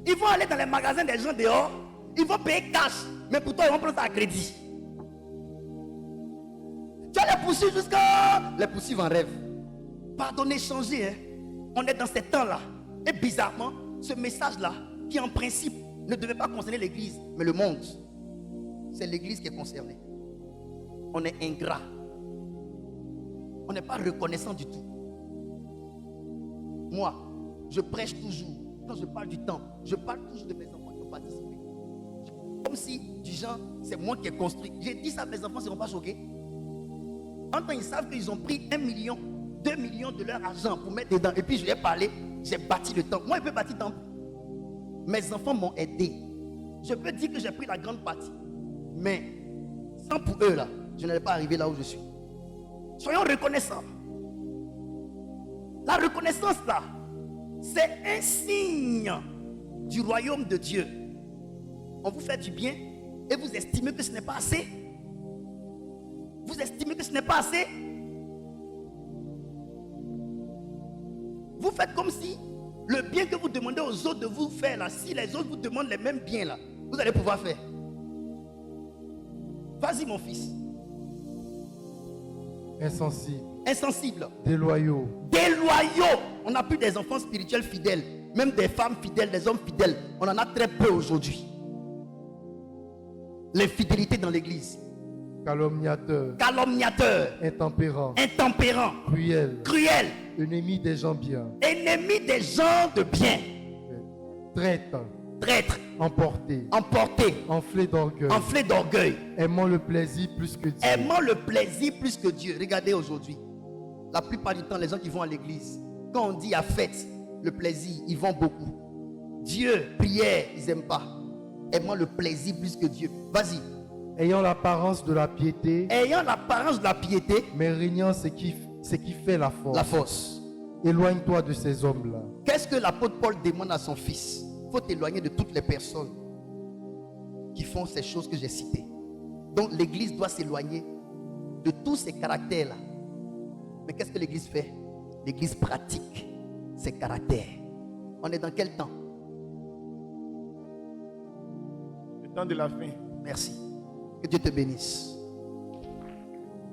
Ils vont aller dans les magasins des gens dehors, ils vont payer cash, mais pour toi, ils vont prendre ça à crédit. Tu vas les poursuivre jusqu'à les poursuivre en rêve. Pardonnez, changez, hein. On est dans ces temps-là. Et bizarrement, ce message-là, qui en principe ne devait pas concerner l'église, mais le monde, c'est l'église qui est concernée. On est ingrat. On n'est pas reconnaissant du tout. Moi, je prêche toujours. Quand je parle du temps, je parle toujours de mes enfants qui ont participé. Comme si, du genre, c'est moi qui ai construit. J'ai dit ça, mes enfants ne seront pas choqués. En temps, ils savent qu'ils ont pris 1 million, 2 millions de leur argent pour mettre dedans. Et puis, je lui ai parlé, j'ai bâti le temple. Moi, je peux bâtir le temple. Mes enfants m'ont aidé. Je peux dire que j'ai pris la grande partie. Mais, sans pour eux, là, je n'allais pas arriver là où je suis. Soyons reconnaissants. La reconnaissance, là, c'est un signe du royaume de Dieu. On vous fait du bien et vous estimez que ce n'est pas assez. Vous estimez que ce n'est pas assez. Vous faites comme si le bien que vous demandez aux autres de vous faire là, si les autres vous demandent les mêmes biens là, vous allez pouvoir faire. Vas-y mon fils. insensible, Insensible. déloyaux, Déloyaux. On n'a plus des enfants spirituels fidèles, même des femmes fidèles, des hommes fidèles. On en a très peu aujourd'hui. L'infidélité dans l'église. calomniateur, Calomniateur. intempérant, Intempérant. cruel, Cruel. ennemi des gens bien, Ennemi des gens de bien. traître, Traître. emporté, Emporté. enflé d'orgueil, Enflé d'orgueil. aimant le plaisir plus que Dieu. Aimant le plaisir plus que Dieu. Regardez aujourd'hui. La plupart du temps, les gens qui vont à l'église, quand on dit à fête, le plaisir, ils vont beaucoup. Dieu, prière, ils n'aiment pas. Aimant le plaisir plus que Dieu. Vas-y. Ayant l'apparence de la piété, Ayant l'apparence de la piété, mais régnant ce qui fait la force. la force. Éloigne-toi de ces hommes-là. Qu'est-ce que l'apôtre Paul demande à son fils? Il faut t'éloigner de toutes les personnes qui font ces choses que j'ai citées. Donc l'église doit s'éloigner de tous ces caractères-là. Mais qu'est-ce que l'église fait? L'église pratique ces caractères. On est dans quel temps? Le temps de la fin. Merci. Que Dieu te bénisse.